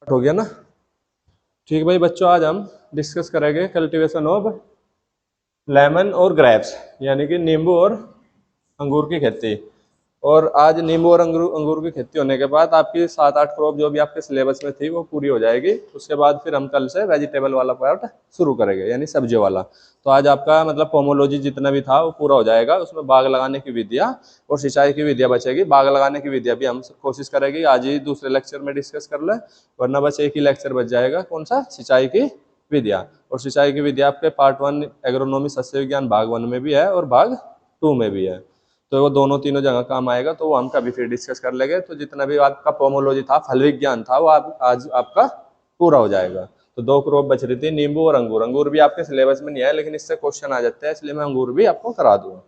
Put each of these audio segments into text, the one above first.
हो गया ना। ठीक भाई बच्चों, आज हम डिस्कस करेंगे कल्टीवेशन ऑफ लेमन और ग्रेप्स, यानी कि नींबू और अंगूर की खेती। और आज नींबू और अंगूर की खेती होने के बाद आपकी 7-8 क्रॉप जो भी आपके सिलेबस में थी वो पूरी हो जाएगी। उसके बाद फिर हम कल से वेजिटेबल वाला पार्ट शुरू करेंगे, यानी सब्जी वाला। तो आज आपका मतलब पोमोलॉजी जितना भी था वो पूरा हो जाएगा। उसमें बाग लगाने की विधियाँ और सिंचाई की विधियाँ बचेगी। बाग लगाने की विधियाँ भी हम कोशिश करेंगे आज ही दूसरे लेक्चर में डिस्कस कर ले, वरना बस एक ही लेक्चर बच जाएगा। कौन सा? सिंचाई की विधियाँ। और सिंचाई की विधियाँ आपके पार्ट 1 एग्रोनॉमी सस्य विज्ञान भाग 1 में भी है और भाग 2 में भी है। तो वो दोनों तीनों जगह काम आएगा, तो वो हम कभी फिर डिस्कस कर लेंगे। तो जितना भी आपका पोमोलॉजी था, फल विज्ञान था, वो आज आपका पूरा हो जाएगा। तो 2 क्रॉप बच रही थी, नींबू और अंगूर। अंगूर भी आपके सिलेबस में नहीं है, लेकिन इससे क्वेश्चन आ जाते हैं, इसलिए मैं अंगूर भी आपको करा दूंगा।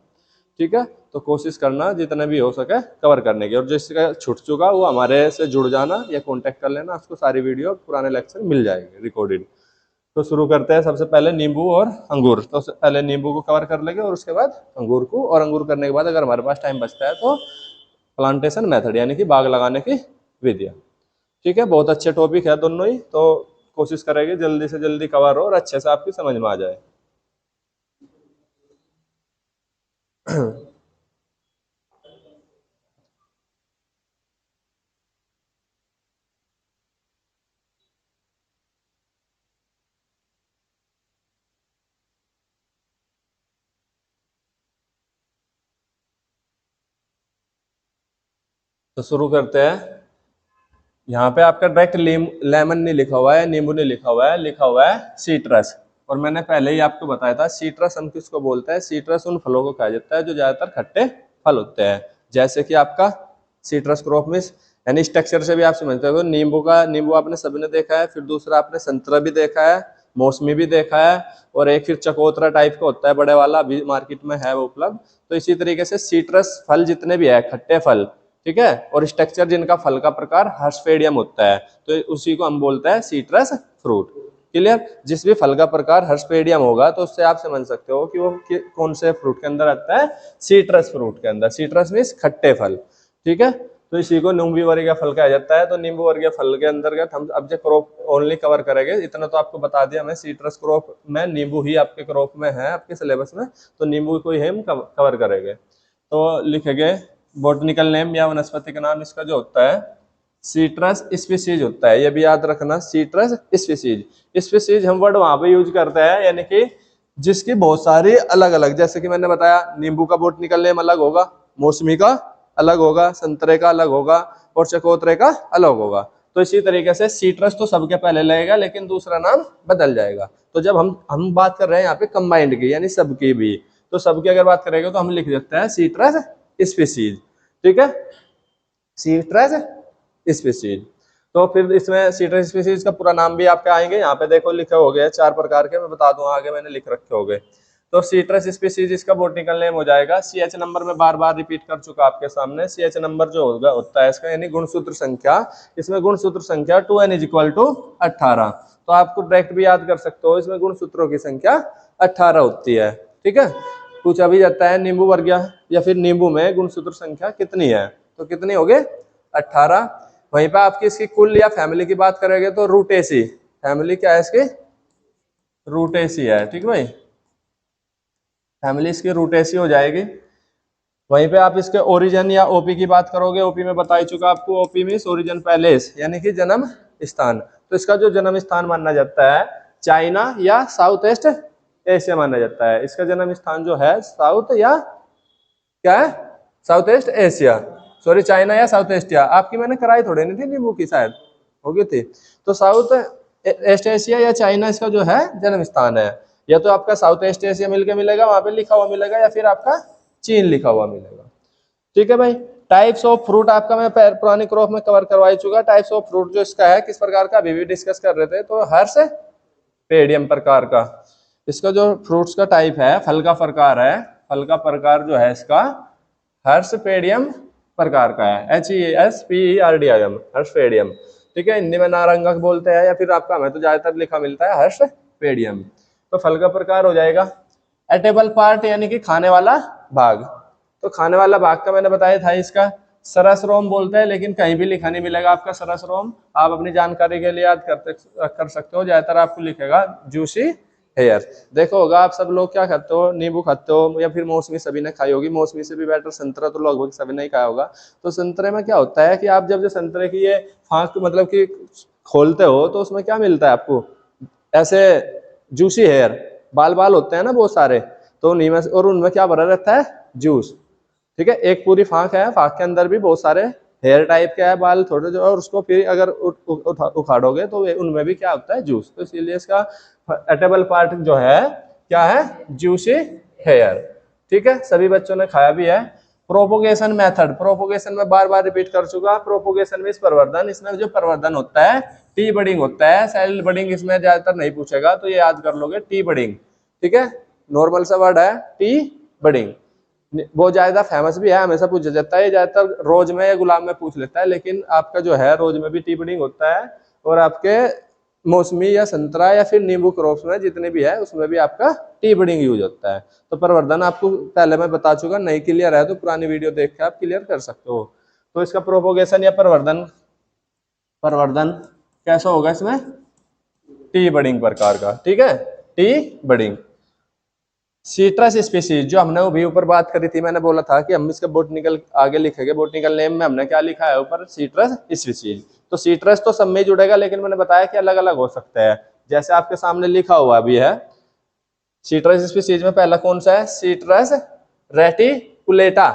ठीक है, तो कोशिश करना जितना भी हो सके कवर करने की। और जिसका छूट चुका वो हमारे से जुड़ जाना या कॉन्टेक्ट कर लेना, उसको सारी वीडियो पुराने लेक्चर मिल जाएंगे रिकॉर्डेड। तो शुरू करते हैं। सबसे पहले नींबू और अंगूर। तो पहले नींबू को कवर कर लेंगे और उसके बाद अंगूर को। और अंगूर करने के बाद अगर हमारे पास टाइम बचता है तो प्लांटेशन मेथड, यानी कि बाग लगाने की विधियाँ। ठीक है, बहुत अच्छे टॉपिक है दोनों ही, तो कोशिश करेंगे जल्दी से जल्दी कवर हो और अच्छे से आपकी समझ में आ जाए। तो शुरू करते हैं। यहाँ पे आपका डायरेक्ट लेमन नहीं लिखा हुआ है, नींबू नहीं लिखा हुआ है, लिखा हुआ है सीट्रस। और मैंने पहले ही आपको बताया था सीट्रस हम किसको बोलते हैं। सीट्रस उन फलों को कहा जाता है जो ज्यादातर खट्टे फल होते हैं, जैसे कि आपका सीट्रस क्रॉप में। यानी स्ट्रक्चर से भी आप समझते हो, नींबू आपने सभी ने देखा है, फिर दूसरा आपने संतरा भी देखा है, मौसमी भी देखा है, और एक फिर चकोतरा टाइप का होता है बड़े वाला, अभी मार्केट में है वो उपलब्ध। तो इसी तरीके से सीट्रस फल जितने भी है खट्टे फल, ठीक है, और स्ट्रक्चर जिनका फल का प्रकार हर्षफेडियम होता है, तो उसी को हम बोलते हैं सीट्रस फ्रूट। क्लियर? जिस भी फल का प्रकार हर्षफेडियम होगा तो उससे आप समझ सकते हो कि वो कौन से फ्रूट के अंदर आता है, सीट्रस फ्रूट के अंदर। सीट्रस मीन्स खट्टे फल। ठीक है, तो इसी को नींबू वर्गीय फल कहा जाता है। तो नींबू वर्गीय फल के अंतर्गत हम अब जो क्रॉप ओनली कवर करेंगे, इतना तो आपको बता दिया मैं, सीट्रस क्रॉप में नींबू ही आपके क्रॉप में है, आपके सिलेबस में, तो नींबू को ही हम कवर करेंगे। तो लिखेंगे बॉटनिकल नेम या वनस्पति का नाम इसका जो होता है सीट्रस स्पीसीज होता है। ये भी याद रखना, सीट्रस स्पीसीज। स्पीसीज हम वर्ड वहां पे यूज करते हैं, यानी कि जिसकी बहुत सारी अलग अलग, जैसे कि मैंने बताया नींबू का बॉटनिकल नेम अलग होगा, मौसमी का अलग होगा, संतरे का अलग होगा, और चकोतरे का अलग होगा। तो इसी तरीके से सीट्रस तो सबके पहले लगेगा, लेकिन दूसरा नाम बदल जाएगा। तो जब हम बात कर रहे हैं यहाँ पे कंबाइंड की, यानी सबकी भी, तो सबकी अगर बात करेंगे तो हम लिख देते हैं सीट्रस स्पीसीज। ठीक है, सीट्रस स्पीसीज। तो फिर इसमें सीट्रस स्पीसीज का पूरा नाम भी आपके आएंगे, यहाँ पे देखो लिखे हो गए 4 प्रकार के, मैं बता दूं आगे मैंने लिख रखे हो गए। तो सीट्रस स्पीसीज इसका बॉटनिकल नेम हो जाएगा। CH नंबर में बार बार रिपीट कर चुका आपके सामने। CH नंबर जो होगा होता है इसका, यानी गुणसूत्र संख्या। इसमें गुणसूत्र संख्या 2n = 18। तो आपको डायरेक्ट भी याद कर सकते हो, इसमें गुणसूत्रों की संख्या 18 होती है। ठीक है, पूछा भी जाता है नींबू वर्गीय या फिर नींबू में गुणसूत्र संख्या कितनी है, तो कितनी होगी? 18। वहीं पर आपकी इसकी कुल या फैमिली की बात करेंगे तो रूटेसी, फैमिली क्या है इसकी? रूटेसी है। ठीक भाई, फैमिली इसकी रूटेसी हो जाएगी। वहीं पे आप इसके ओरिजिन या ओपी की बात करोगे, ओपी में बता ही चुका आपको, ओपी मीन्स ओरिजिन पैलेस, यानी कि जन्म स्थान। तो इसका जो जन्म स्थान माना जाता है चाइना या साउथ ईस्ट एशिया माना जाता है। इसका जन्म स्थान जो है साउथ या क्या है, south east Asia, sorry China या साउथ एशिया। आपकी मैंने कराई थोड़ी नहीं थी नींबू की, शायद होगी थी। तो साउथ ईस्ट एशिया या चाइना इसका जो है जन्म स्थान है। या तो आपका साउथ ईस्ट एशिया मिलके मिलेगा, वहां पे लिखा हुआ मिलेगा, या फिर आपका चीन लिखा हुआ मिलेगा। ठीक है भाई। टाइप्स ऑफ फ्रूट आपका मैं पुरानी क्रॉप में कवर करवा चुका। टाइप्स ऑफ फ्रूट जो इसका है किस प्रकार का, अभी भी डिस्कस कर रहे थे। तो हर्ष पेडियम प्रकार का इसका जो फ्रूट्स का टाइप है, फल का प्रकार है, फल का प्रकार जो है इसका हर्षपेडियम प्रकार का है। HESPERDIUM, हर्षपेडियम। ठीक है, हिंदी में नारंगक बोलते हैं, या फिर आपका हमें तो ज्यादातर लिखा मिलता है हर्षपेडियम। तो फल का प्रकार हो जाएगा एटेबल पार्ट, यानी कि खाने वाला भाग। तो खाने वाला भाग का मैंने बताया था इसका सरसरोम बोलते हैं, लेकिन कहीं भी लिखा नहीं मिलेगा आपका सरसरोम। आप अपनी जानकारी के लिए याद कर सकते हो, ज्यादातर आपको लिखेगा जूसी हेयर। देखो होगा आप सब लोग क्या खाते हो, नींबू खाते हो या फिर मौसमी सभी ने खाई होगी, मौसमी से भी बेटर संतरा तो लगभग सभी ने ही खाया होगा। तो संतरे में क्या होता है कि आप जब जो संतरे की ये फांक मतलब कि खोलते हो तो उसमें क्या मिलता है आपको, ऐसे जूसी हेयर, बाल बाल होते हैं ना बहुत सारे, तो उन्हीं में और उनमें क्या भरा रहता है, जूस। ठीक है, एक पूरी फांक है, फांक के अंदर भी बहुत सारे हेयर टाइप के है बाल थोड़े जो, और उसको फिर अगर उखाड़ोगे तो उनमें भी क्या होता है, जूस। तो इसीलिए इसका एटेबल पार्ट जो है क्या है, जूसी हेयर। ठीक है, सभी बच्चों ने खाया भी है। प्रोपोगेशन मेथड, प्रोपोगेशन में बार बार रिपीट कर चुका, प्रोपोगेशन में प्रवर्धन, इसमें जो प्रवर्धन होता है टी बडिंग होता है, सेल बडिंग इसमें ज्यादातर नहीं पूछेगा, तो ये याद कर लोगे टी बडिंग। ठीक है, नॉर्मल सा वर्ड है टी बडिंग, बहुत ज्यादा फेमस भी है, हमेशा पूछा जाता है, ज्यादातर रोज में या गुलाम में पूछ लेता है, लेकिन आपका जो है रोज में भी टी बडिंग होता है, और आपके मौसमी या संतरा या फिर नींबू क्रॉप्स में जितने भी है उसमें भी आपका टी बडिंग यूज होता है। तो प्रवर्धन आपको पहले मैं बता चुका, नहीं क्लियर है तो पुरानी वीडियो देख के आप क्लियर कर सकते हो। तो इसका प्रोपोगेशन या प्रवर्धन, प्रवर्धन कैसा होगा इसमें, टी बडिंग प्रकार का। ठीक है, टी बडिंग। सीट्रस स्पीसीज जो हमने अभी ऊपर बात करी थी, मैंने बोला था कि हम इसका बोटनिकल आगे लिखेंगे, बोटनिकल नेम में हमने क्या लिखा है ऊपर, सीट्रस स्पीसीज। तो सीट्रस तो सब में जुड़ेगा, लेकिन मैंने बताया कि अलग अलग हो सकते हैं, जैसे आपके सामने लिखा हुआ भी है। सीट्रस स्पीसीज में पहला कौन सा है, सीट्रस रेटिकुलेटा।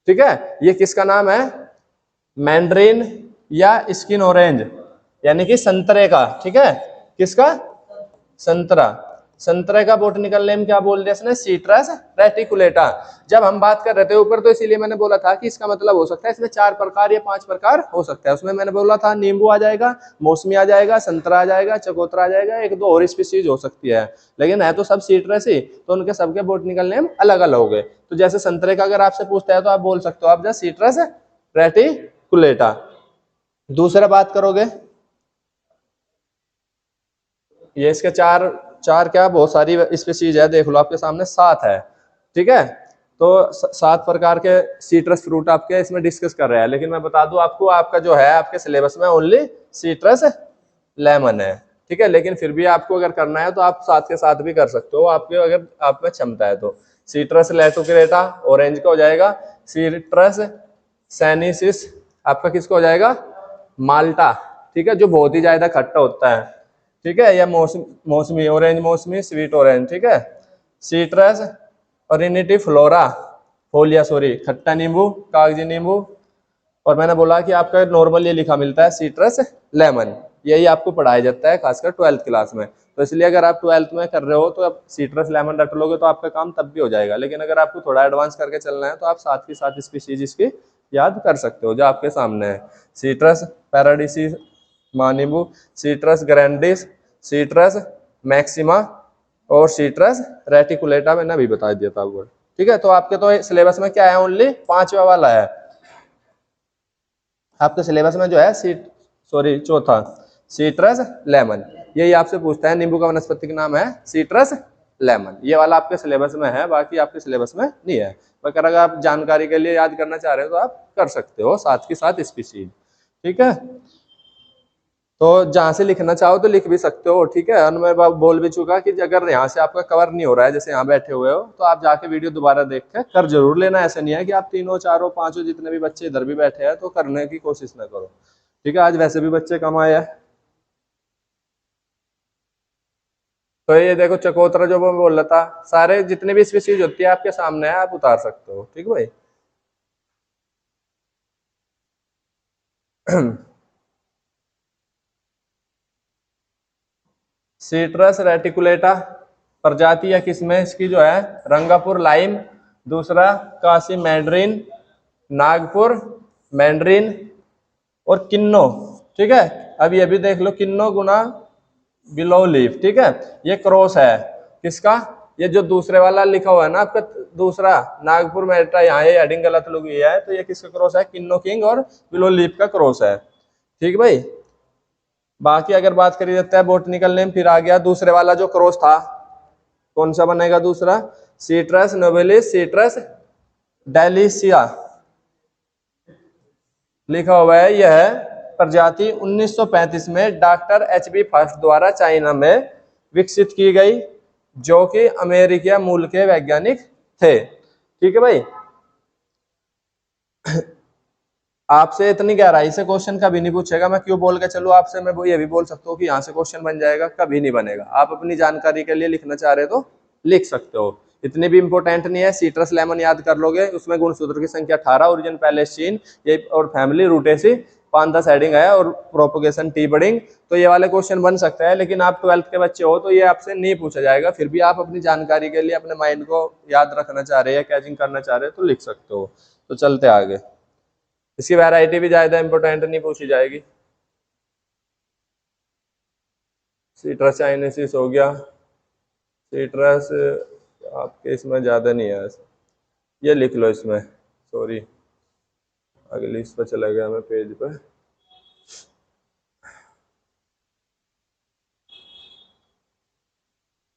ठीक है, ये किसका नाम है, मैंड्रिन या स्किन ऑरेंज, यानी कि संतरे का। ठीक है, किसका, संतरा, संतरे का बोटनिकल नेम क्या बोल दिया इसने, सीट्रस रेटिकुलेटा। जब हम बात कर रहे थे ऊपर, तो इसीलिए मैंने बोला था कि इसका मतलब हो सकता है इसमें 4 प्रकार या 5 प्रकार हो सकता है। उसमें मैंने बोला था नींबू आ जाएगा, मौसमी आ जाएगा, संतरा आ जाएगा, चकोतरा आ जाएगा, एक दो और स्पीसीज हो सकती है, लेकिन है तो सब सीट्रस ही, तो उनके सबके बोटनिकल नेम अलग अलग हो गए। तो जैसे संतरे का अगर आपसे पूछता है तो आप बोल सकते हो आप जैसे सीट्रस रेटिकुलेटा। दूसरा बात करोगे, ये इसके चार चार क्या बहुत सारी स्पीसीज है, देख लो आपके सामने 7 है। ठीक है, तो 7 प्रकार के सीट्रस फ्रूट आपके इसमें डिस्कस कर रहे हैं, लेकिन मैं बता दूं आपको, आपका जो है आपके सिलेबस में ओनली सीट्रस लेमन है। ठीक है, लेकिन फिर भी आपको अगर करना है तो आप साथ के साथ भी कर सकते हो, आपके अगर आप में क्षमता है तो। सीट्रस लेटोक्रेटा ऑरेंज का हो जाएगा, सीट्रस सैनिसिस आपका किसका हो जाएगा, माल्टा। ठीक है, जो बहुत ही ज्यादा खट्टा होता है। ठीक है, या मौसमी ऑरेंज, मौसमी स्वीट ऑरेंज। ठीक है, सीट्रस ओरिनिटी फ्लोरा फोलिया, सॉरी खट्टा नींबू, कागजी नींबू। और मैंने बोला कि आपका नॉर्मल ये लिखा मिलता है सीट्रस लेमन, यही आपको पढ़ाया जाता है खासकर 12th क्लास में। तो इसलिए अगर आप 12th में कर रहे हो तो आप सीट्रस लेमन रट लोगे तो आपका काम तब भी हो जाएगा, लेकिन अगर आपको थोड़ा एडवांस करके चलना है तो आप साथ ही साथ स्पीसीज इसकी याद कर सकते हो जो आपके सामने है। सीट्रस पैराडिसिस माँ नींबू, सीट्रस ग्रैंडिस, सीट्रस मैक्सिमा और सीट्रस रेटिकुलेटा मैंने अभी बता दिया था आपको। ठीक है, तो आपके तो सिलेबस में क्या है, ओनली 5वां वाला है आपके सिलेबस में जो है सॉरी चौथा, सीट्रस लेमन। यही आपसे पूछता है नींबू का वनस्पतिक नाम है सीट्रस लेमन, ये वाला आपके सिलेबस में है, बाकी आपके सिलेबस में नहीं है। अगर आप जानकारी के लिए याद करना चाह रहे हो तो आप कर सकते हो साथ के साथ स्पीसीज। ठीक है, तो जहां से लिखना चाहो तो लिख भी सकते हो। ठीक है, और मैं बोल भी चुका कि अगर यहाँ से आपका कवर नहीं हो रहा है, जैसे यहाँ बैठे हुए हो, तो आप जाके वीडियो दोबारा देख के कर जरूर लेना। ऐसा नहीं है कि आप 3 4 5 जितने भी बच्चे इधर भी बैठे हैं तो करने की कोशिश ना करो। ठीक है, आज वैसे भी बच्चे कम आए हैं। तो ये देखो चकोतरा जो मैं बोल रहा था, सारे जितने भी स्पीसीज होती है आपके सामने है, आप उतार सकते हो। ठीक है भाई। सीट्रस रेटिकुलेटा प्रजाति या किस्में इसकी जो है, रंगापुर लाइम, दूसरा काशी मैंड्रिन, नागपुर मैंड्रिन और किन्नो। ठीक है, अब ये भी देख लो किन्नो गुना बिलो लीफ। ठीक है, ये क्रॉस है किसका, ये जो दूसरे वाला लिखा हुआ है ना आपका दूसरा नागपुर मेटा, यहाँ ये हेडिंग गलत लगी है, तो ये किसका क्रॉस है, किन्नो किंग और बिलो लीफ का क्रॉस है। ठीक भाई, बाकी अगर बात करी जाता है बोटनिकल नेम, फिर आ गया दूसरे वाला जो क्रॉस था, कौन सा बनेगा दूसरा, सीट्रस नोबिलिस, सीट्रस डेलिसिया। लिखा हुआ है यह प्रजाति 1935 में डॉक्टर एच.बी. फर्स्ट द्वारा चाइना में विकसित की गई, जो कि अमेरिकी मूल के वैज्ञानिक थे। ठीक है भाई, आपसे इतनी गहराई से क्वेश्चन कभी नहीं पूछेगा। मैं क्यों बोल के चलूं आपसे, मैं वो ये भी बोल सकता हूँ कि यहाँ से क्वेश्चन बन जाएगा, कभी नहीं बनेगा। आप अपनी जानकारी के लिए लिखना चाह रहे हो तो लिख सकते हो, इतनी भी इंपॉर्टेंट नहीं है। सीट्रस लेमन याद कर लोगे, उसमें गुणसूत्र की संख्या 18, ओरिजिन पैलेस्टीन, ये और फैमिली रूटेसी, 5-10 हेडिंग है और प्रोपोगेशन टी बडिंग। तो ये वाले क्वेश्चन बन सकता है, लेकिन आप 12th के बच्चे हो तो ये आपसे नहीं पूछा जाएगा। फिर भी आप अपनी जानकारी के लिए अपने माइंड को याद रखना चाह रहे हैं, कैचिंग करना चाह रहे हैं तो लिख सकते हो। तो चलते आगे, इसकी वैरायटी भी ज्यादा इंपॉर्टेंट नहीं पूछी जाएगी। सीट्रस चाइनेसिस हो गया, सीट्रस आपके इसमें ज्यादा नहीं है, ये लिख लो इसमें, सॉरी अगली इस पर चला गया मैं पेज पर।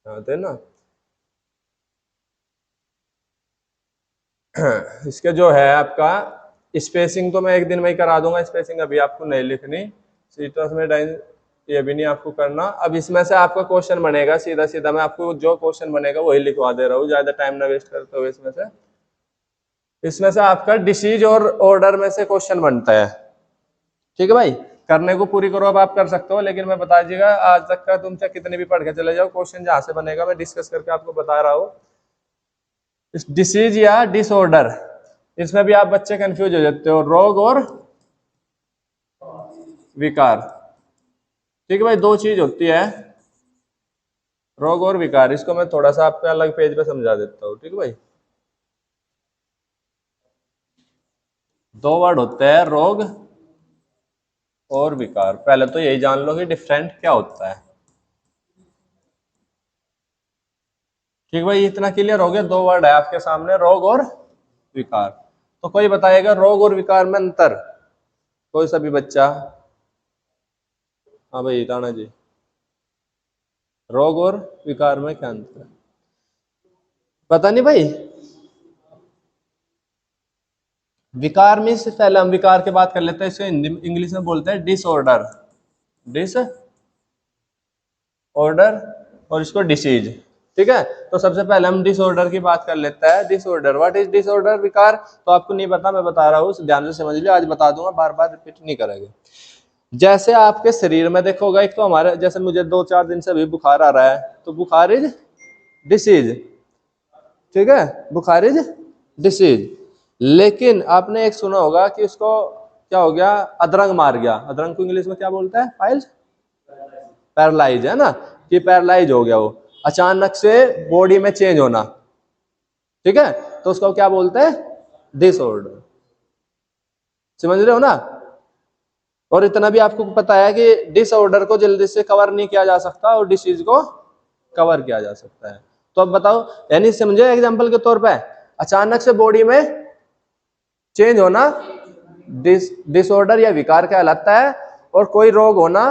आते ना इसके जो है आपका स्पेसिंग तो मैं एक दिन में ही करा दूंगा, स्पेसिंग अभी आपको नहीं लिखनी। सीट्रस में ये भी नहीं आपको करना। अब इसमें से आपका क्वेश्चन बनेगा सीधा सीधा, मैं आपको जो क्वेश्चन बनेगा वही लिखवा दे रहा हूँ, ज्यादा टाइम ना वेस्ट करते हुए। इसमें से आपका डिसीज और ऑर्डर में से क्वेश्चन बनता है। ठीक है भाई, करने को पूरी करो, अब आप कर सकते हो, लेकिन मैं बता दीजिएगा आज तक का तुमसे कितने भी पढ़ के चले जाओ, क्वेश्चन जहां से बनेगा मैं डिस्कस करके आपको बता रहा हूँ। इस डिसीज या डिसऑर्डर, इसमें भी आप बच्चे कंफ्यूज हो जाते हो, रोग और विकार। ठीक है भाई, दो चीज होती है, रोग और विकार। इसको मैं थोड़ा सा आपको अलग पेज पे समझा देता हूँ। ठीक है भाई, दो वर्ड होते हैं, रोग और विकार। पहले तो यही जान लो कि डिफरेंट क्या होता है। ठीक भाई, इतना क्लियर हो गया। दो वर्ड है आपके सामने, रोग और विकार। तो कोई बताएगा रोग और विकार में अंतर, कोई सा भी बच्चा? हाँ भाई राणा जी, रोग और विकार में क्या अंतर है? पता नहीं भाई। विकार में से पहले हम विकार की बात कर लेते हैं, इसे हिंदी इंग्लिश में बोलते हैं डिसऑर्डर। डिस ऑर्डर और इसको डिसीज। ठीक है, तो सबसे पहले हम डिसऑर्डर की बात कर लेते हैं। Disorder, what is disorder? विकार। तो आपको नहीं पता, मैं बता रहा हूँ, ध्यान से समझ लियो, आज बता दूंगा, बार बार रिपीट नहीं करेंगे। जैसे आपके शरीर में देखोगा, एक तो हमारे जैसे मुझे 2-4 दिन से अभी बुखार आ रहा है, तो बुखार इज डिसीज। ठीक है, बुखार इज डिसीज। लेकिन आपने एक सुना होगा कि उसको क्या हो गया, अधरंग मार गया। अधरंग को इंग्लिश में क्या बोलता है? पाइल्स, पैरालाइज है ना, कि पैरालाइज हो गया वो, अचानक से बॉडी में चेंज होना। ठीक है, तो उसको क्या बोलते हैं? डिसऑर्डर। समझ रहे हो ना? और इतना भी आपको पता है कि डिसऑर्डर को जल्दी से कवर नहीं किया जा सकता और डिसीज को कवर किया जा सकता है। तो अब बताओ, यानी समझे एग्जांपल के तौर पे, अचानक से बॉडी में चेंज होना डिसऑर्डर या विकार कहलाता है। और कोई रोग होना,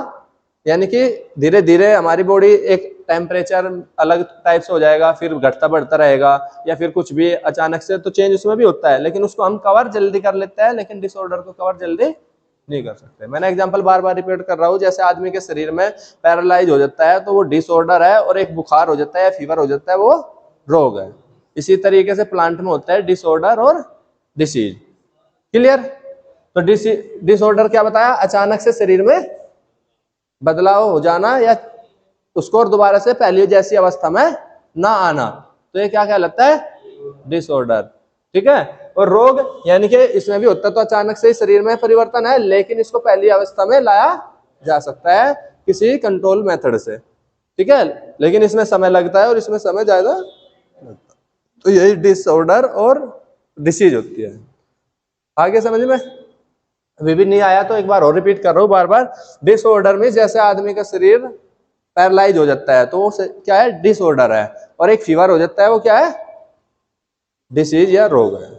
यानी कि धीरे धीरे हमारी बॉडी एक टेम्परेचर अलग टाइप से हो जाएगा, फिर घटता बढ़ता रहेगा, या फिर कुछ भी अचानक से तो चेंज उसमें भी होता है, लेकिन उसको हम कवर जल्दी कर लेते हैं, लेकिन डिसऑर्डर को कवर जल्दी नहीं कर सकते। मैंने एग्जांपल बार बार रिपीट कर रहा हूँ, जैसे आदमी के शरीर में पैरालाइज हो जाता है तो वो डिसऑर्डर है, और एक बुखार हो जाता है, फीवर हो जाता है, वो रोग है। इसी तरीके से प्लांट में होता है डिसऑर्डर और डिसीज। क्लियर? तो डिसऑर्डर क्या बताया? अचानक से शरीर में बदलाव हो जाना, या उसको और दोबारा से पहले जैसी अवस्था में ना आना, तो ये क्या कहलाता है? डिसऑर्डर। ठीक है, और रोग यानी कि इसमें भी होता है, तो अचानक से शरीर में परिवर्तन है, लेकिन इसको पहली अवस्था में लाया जा सकता है किसी कंट्रोल मेथड से। ठीक है, लेकिन इसमें समय लगता है और इसमें समय ज्यादा लगता है। तो यही डिसऑर्डर और डिसीज होती है। आगे समझ में? अभी भी नहीं आया तो एक बार और रिपीट कर रहा हूं बार बार। डिसऑर्डर में जैसे आदमी का शरीर पैरालाइज हो जाता है तो वो क्या है? डिसऑर्डर है। और एक फीवर हो जाता है, वो क्या है? डिसीज या रोग है।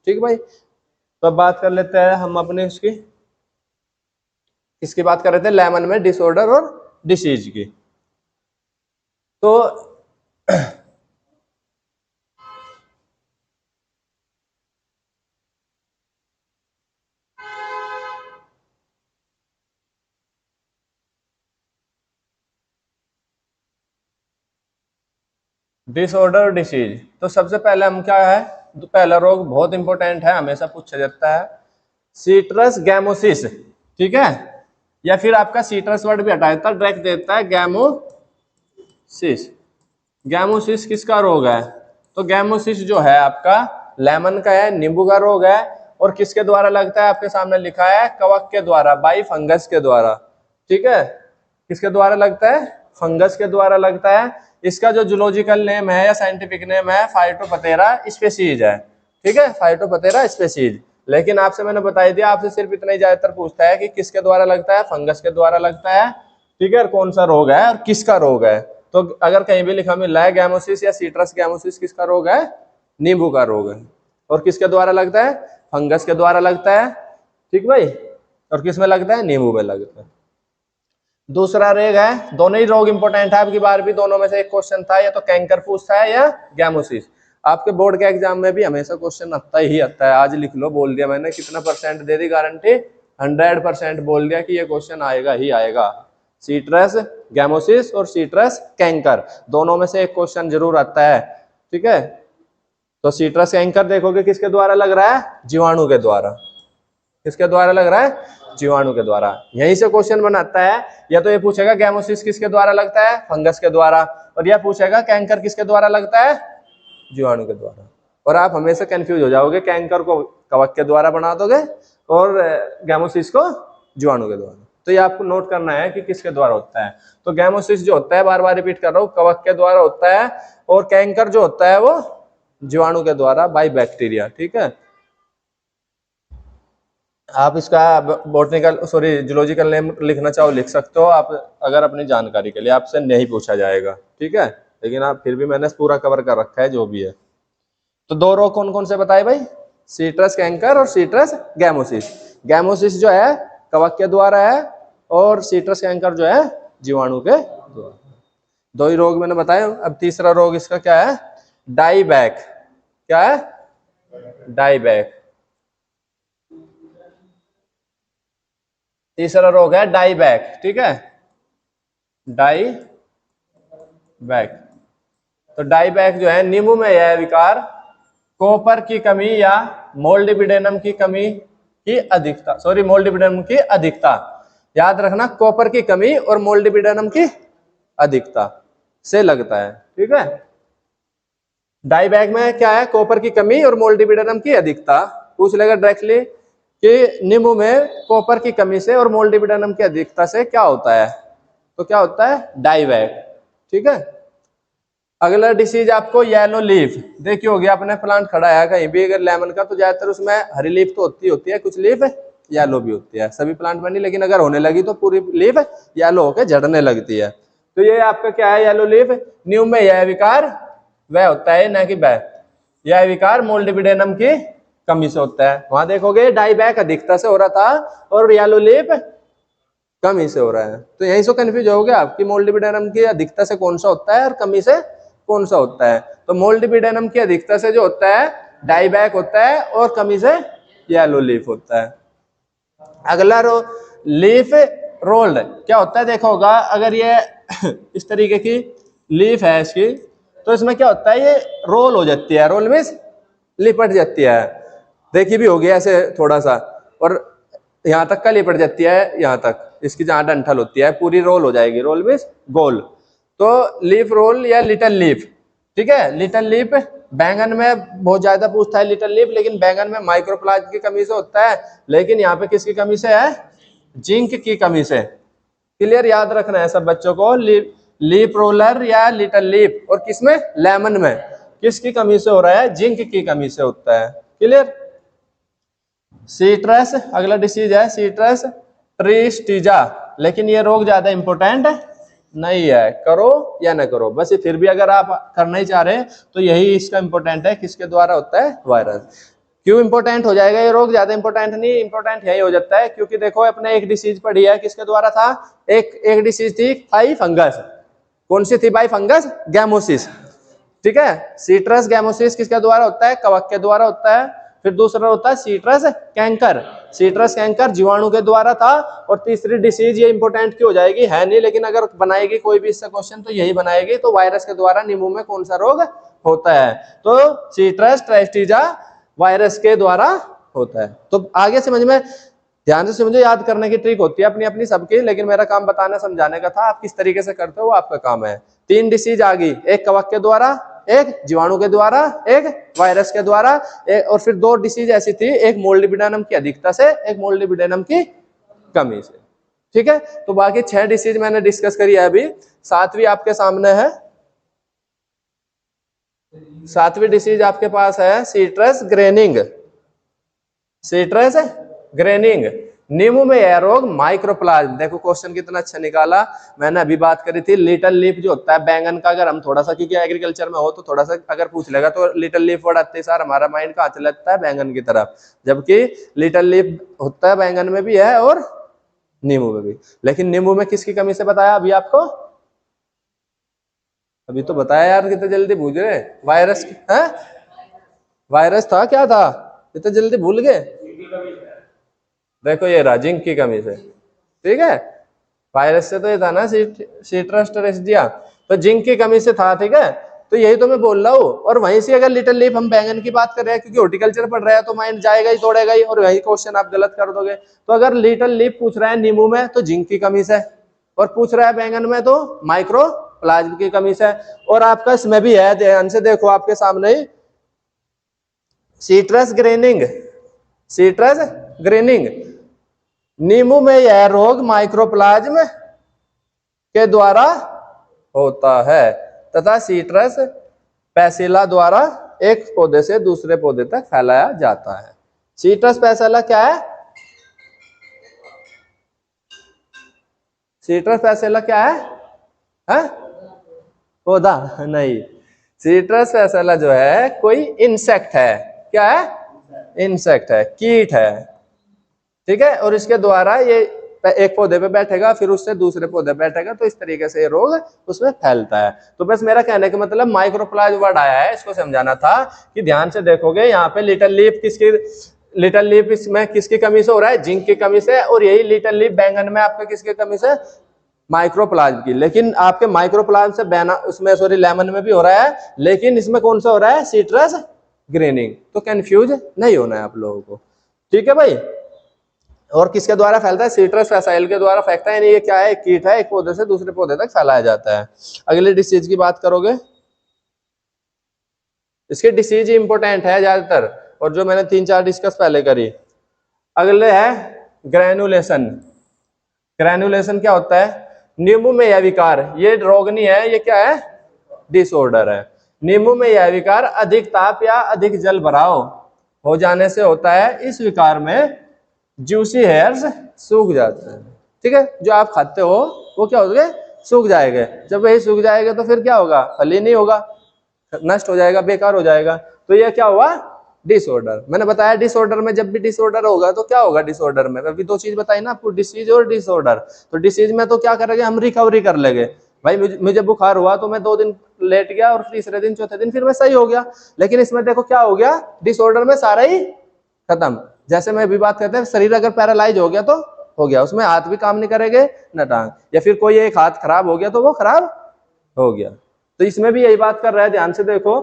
ठीक भाई, तो अब बात कर लेते हैं हम अपने इसकी बात कर रहे थे लेमन में, डिसऑर्डर और डिसीज की। तो डिसऑर्डर डिसीज, तो सबसे पहले हम क्या है, तो पहला रोग बहुत इंपॉर्टेंट है, हमेशा पूछा जाता है, सीट्रस गैमोसिस, ठीक है, या फिर आपका सीट्रस वर्ड भी हटा देता है, डायरेक्ट देता है गैमोसिस। गैमोसिस किसका रोग है, तो गैमोसिस जो है आपका लेमन का है, नींबू का रोग है, और किसके द्वारा लगता है, आपके सामने लिखा है कवक के द्वारा, बाई फंगस के द्वारा, ठीक है, किसके द्वारा लगता है, फंगस के द्वारा लगता है। इसका जो जूलॉजिकल नेम है या साइंटिफिक नेम है फाइटोपथेरा स्पेसीज है, ठीक है, फाइटोपथेरा स्पेसीज। लेकिन आपसे मैंने बता दिया, आपसे सिर्फ इतना ही ज्यादातर पूछता है कि किसके द्वारा लगता है, फंगस के द्वारा लगता है, ठीक है, और कौन सा रोग है और किसका रोग है। तो अगर कहीं भी लिखा मिल रहा है गैमोसिस या सीट्रस गैमोसिस किसका रोग है, नींबू का रोग है, और किसके द्वारा लगता है, फंगस के द्वारा लगता है, ठीक भाई, और किस में लगता है, नींबू में लगता है। दूसरा रेग है, दोनों ही रोग इंपॉर्टेंट है, आपकी बार भी दोनों में से एक क्वेश्चन था, या तो कैंकर पूछता है या गैमोसिस। आपके बोर्ड के एग्जाम में भी हमेशा क्वेश्चन आता ही आता है, आज लिख लो, बोल दिया मैंने, कितना परसेंट दे दी गारंटी, 100% बोल दिया कि ये क्वेश्चन आएगा ही आएगा। सीट्रस गैमोसिस और सीट्रस कैंकर, दोनों में से एक क्वेश्चन जरूर आता है, ठीक है। तो सीट्रस कैंकर देखोगे किसके द्वारा लग रहा है, जीवाणु के द्वारा, किसके द्वारा लग रहा है, जीवाणु के द्वारा, यहीं से क्वेश्चन बनाता है। या तो ये पूछेगा गैमोसिस किसके द्वारा लगता है, फंगस के द्वारा, और यह पूछेगा कैंकर किसके द्वारा लगता है, जीवाणु के द्वारा। और आप हमेशा कंफ्यूज हो जाओगे, कैंकर को कवक के द्वारा बना दोगे और गैमोसिस को जीवाणु के द्वारा। तो ये आपको नोट करना है कि किसके द्वारा होता है। तो गैमोसिस जो होता है, बार बार रिपीट कर रहा हूँ, कवक के द्वारा होता है, और कैंकर जो होता है वो जीवाणु के द्वारा, बाय बैक्टीरिया, ठीक है। आप इसका बॉटनिकल जूलॉजिकल नेम लिखना चाहो लिख सकते हो आप, अगर अपनी जानकारी के लिए, आपसे नहीं पूछा जाएगा, ठीक है, लेकिन आप फिर भी मैंने पूरा कवर कर रखा है जो भी है। तो दो रोग कौन कौन से बताए भाई, सीट्रस कैंकर और सीट्रस गैमोसिस। गैमोसिस जो है कवक के द्वारा है, और सीट्रस कैंकर जो है जीवाणु के द्वारा। दो ही रोग मैंने बताए। अब तीसरा रोग इसका क्या है, डाईबैक, क्या है, डाईबैक। तीसरा रोग है डाईबैक, ठीक है, डाईबैक। तो डाईबैक जो है, नींबू में यह विकार कॉपर की कमी या मोल्डिबिडेनम की कमी की अधिकता, मोल्डिबिडेनम की अधिकता, याद रखना, कॉपर की कमी और मोल्डिबिडेनम की अधिकता से लगता है, ठीक है। डाईबैक में क्या है, कॉपर की कमी और मोल्डिबिडेनम की अधिकता। पूछ लेगा डायरेक्टली कि नींबू में कॉपर की कमी से और मोल्डिबिडेनम की अधिकता से क्या होता है, तो क्या होता है, डाईबैक, ठीक है। अगला डिसीज आपको येलो लीफ, देखिए होगी आपने प्लांट खड़ा है कहीं भी अगर लेमन का, तो ज्यादातर उसमें हरी लीफ तो होती है, कुछ लीफ येलो भी होती है, सभी प्लांट में नहीं, लेकिन अगर होने लगी तो पूरी लीफ येलो होकर झड़ने लगती है। तो ये आपका क्या है, येलो लीफ। नींबू में यह विकार वह होता है, ना कि वह, यह विकार मोल्डिबिडेनम की कमी से होता है। वहां देखोगे डाईबैक अधिकता से हो रहा था और येलो लीफ कमी से हो रहा है। तो यहीं से कंफ्यूज हो गया आपकी, मोल्डिबिडेनम की अधिकता से कौन सा होता है और कमी से कौन सा होता है। तो मोल्डिबिडेनम की अधिकता से जो होता है डाईबैक होता है, और कमी से येलो लीफ होता है। अगला लीफ रोल्ड क्या होता है, देखा होगा, अगर ये इस तरीके की लीफ है इसकी, तो इसमें क्या होता है, ये रोल हो जाती है, रोल मीन्स लिपट जाती है, देखी भी होगी ऐसे थोड़ा सा, और यहाँ तक का लिपट जाती है, यहाँ तक इसकी जहाँ डंठल होती है पूरी रोल हो जाएगी, रोल मीन्स गोल। तो लीफ रोल या लिटल लीफ, ठीक है। लिटल लीफ बैंगन में बहुत ज्यादा पूछता है लिटल लीफ, लेकिन बैंगन में माइक्रोप्लाज्म की कमी से होता है, लेकिन यहाँ पे किसकी कमी से है, जिंक की कमी से। क्लियर, याद रखना है सब बच्चों को, लीफ रोलर या लिटल लीफ, और किसमें, लेमन में किसकी कमी से हो रहा है, जिंक की कमी से होता है। क्लियर। सीट्रस अगला डिसीज है, सीट्रस ट्रिस्टिजा, लेकिन ये रोग ज्यादा इंपॉर्टेंट नहीं है, करो या ना करो, बस फिर भी अगर आप करना ही चाह रहे हैं तो यही इसका इंपॉर्टेंट है, किसके द्वारा होता है, वायरस। क्यों इंपॉर्टेंट हो जाएगा ये रोग, ज्यादा इंपॉर्टेंट नहीं, इंपॉर्टेंट यही हो जाता है क्योंकि देखो अपने एक डिसीज पढ़ी है, किसके द्वारा था, एक डिसीज थी बाई फंगस, कौन सी थी, बाई फंगस, गैमोसिस, ठीक है। सीट्रस गैमोसिस किसके द्वारा होता है, कवक के द्वारा होता है, फिर दूसरा होता है सीट्रस कैंकर। सीट्रस कैंकर जीवाणु के द्वारा था। और तीसरी डिसीज, ये इंपोर्टेंट क्यों हो जाएगी, है नहीं, लेकिन अगर बनाएगी कोई भी इससे क्वेश्चन तो यही बनाएगी, तो वायरस के द्वारा नींबू में कौन सा रोग होता है, तो सीट्रस ट्राइस्टिजा वायरस के द्वारा होता है। तो आगे समझ में, ध्यान से समझो, याद करने की ट्रिक होती है अपनी अपनी सबकी, लेकिन मेरा काम बताना समझाने का था, आप किस तरीके से करते हो वो आपका काम है। 3 डिसीज आ गई, एक कवक के द्वारा, एक जीवाणु के द्वारा, एक वायरस के द्वारा, और फिर 2 डिसीज ऐसी थी, एक मोल्डिबिडानम की अधिकता से, एक मोल्डिबिडानम की कमी से। ठीक है, तो बाकी 6 डिसीज मैंने डिस्कस करी है अभी। 7वीं आपके सामने है, 7वीं डिसीज आपके पास है सीट्रस ग्रेनिंग। सीट्रस ग्रेनिंग, नींबू में यह रोग माइक्रोप्लाज्म, देखो क्वेश्चन कितना अच्छा निकाला। मैंने अभी बात करी थी लिटिल लीफ जो होता है बैंगन का, अगर हम थोड़ा सा, क्योंकि एग्रीकल्चर में हो तो थोड़ा सा अगर पूछ लेगा तो लिटिल लीफ वर्ड आते सार हमारा माइंड कहाँ चला जाता है, बैंगन की तरफ, जबकि लिटिल लीफ होता है बैंगन में भी है और नींबू में भी। लेकिन नींबू में किसकी कमी से बताया अभी आपको, अभी तो बताया यार, कितने जल्दी भूल गए, वायरस है, वायरस था क्या था, इतने जल्दी भूल गए। देखो ये रहा जिंक की कमी से, ठीक है, वायरस से तो ये था ना सीट्रस ट्राइस्टिजा, तो जिंक की कमी से था, ठीक है, तो यही तो मैं बोल रहा हूँ। और वहीं से अगर लिटिल लीफ, हम बैंगन की बात कर रहे हैं क्योंकि हॉर्टिकल्चर पढ़ रहे हैं तो माइंड जाएगा ही, तोड़ेगा ही, और वही क्वेश्चन आप गलत कर दोगे। तो अगर लिटिल लीफ पूछ रहा है नींबू में तो जिंक की कमी से, और पूछ रहा है बैंगन में तो माइक्रोप्लाज्म की कमी से। और आपका इसमें भी है, ध्यान से देखो आपके सामने ही, सीट्रस ग्रेनिंग, सीट्रस ग्रेनिंग, नींबू में यह रोग माइक्रोप्लाज्म के द्वारा होता है तथा सीट्रस पैसिला द्वारा एक पौधे से दूसरे पौधे तक फैलाया जाता है। सीट्रस पैसिला क्या है, सीट्रस पैसिला क्या है? पौधा नहीं, सीट्रस पैसिला जो है कोई इंसेक्ट है, क्या है, इंसेक्ट है, कीट है, ठीक है, और इसके द्वारा ये एक पौधे पे बैठेगा फिर उससे दूसरे पौधे बैठेगा, तो इस तरीके से ये रोग उसमें फैलता है। तो बस मेरा कहने का मतलब माइक्रोप्लाज्म वर्ड आया है, इसको समझाना था कि ध्यान से देखोगे यहाँ पे लिटिल लीफ किसकी, लिटिल लीफ इसमें किसकी कमी से हो रहा है, जिंक की कमी से, और यही लिटिल लीफ बैंगन में आपके किसकी कमी से, माइक्रोप्लाज्म की। लेकिन आपके माइक्रोप्लाज्म से बैना उसमें सॉरी लेमन में भी हो रहा है, लेकिन इसमें कौन सा हो रहा है, सीट्रस ग्रेनिंग। तो कंफ्यूज नहीं होना है आप लोगों को, ठीक है भाई। और किसके द्वारा फैलता है, सीट्रस फैसाइल के द्वारा फैलता है, यानी ये क्या है, एक कीट है, एक पौधे से दूसरे पौधे तक फैलाया जाता है। अगली डिसीज की बात करोगे, इसकी डिसीज इंपोर्टेंट है ज्यादातर, और जो मैंने 3-4 डिस्कस पहले करी। अगले है ग्रेनुलेशन। ग्रेनुलेशन क्या होता है, नींबू में यह विकार, ये रोग नहीं है, ये क्या है, डिसऑर्डर है। नींबू में यह विकार अधिक ताप या अधिक जल भराव हो जाने से होता है। इस विकार में जूसी हेयर्स सूख जाते हैं, ठीक है, जो आप खाते हो वो क्या हो गए, सूख जाएंगे। जब वही सूख जाएगा तो फिर क्या होगा, फल ही नहीं होगा, नष्ट हो जाएगा, बेकार हो जाएगा। तो ये क्या हुआ, डिसऑर्डर। मैंने बताया डिसऑर्डर में जब भी डिसऑर्डर होगा तो क्या होगा, डिसऑर्डर में अभी 2 चीज बताई ना आपको, डिसीज और डिसऑर्डर। तो डिसीज में तो क्या करेंगे, हम रिकवरी कर लेंगे, भाई मुझे बुखार हुआ तो मैं 2 दिन लेट गया और तीसरे दिन चौथे दिन फिर मैं सही हो गया। लेकिन इसमें देखो क्या हो गया, डिसऑर्डर में सारा ही खत्म। जैसे मैं अभी बात करते हैं, शरीर अगर पैरालाइज हो गया तो हो गया, उसमें हाथ भी काम नहीं करेंगे न टांग, या फिर कोई एक हाथ खराब हो गया तो वो खराब हो गया। तो इसमें भी यही बात कर रहा है, ध्यान से देखो,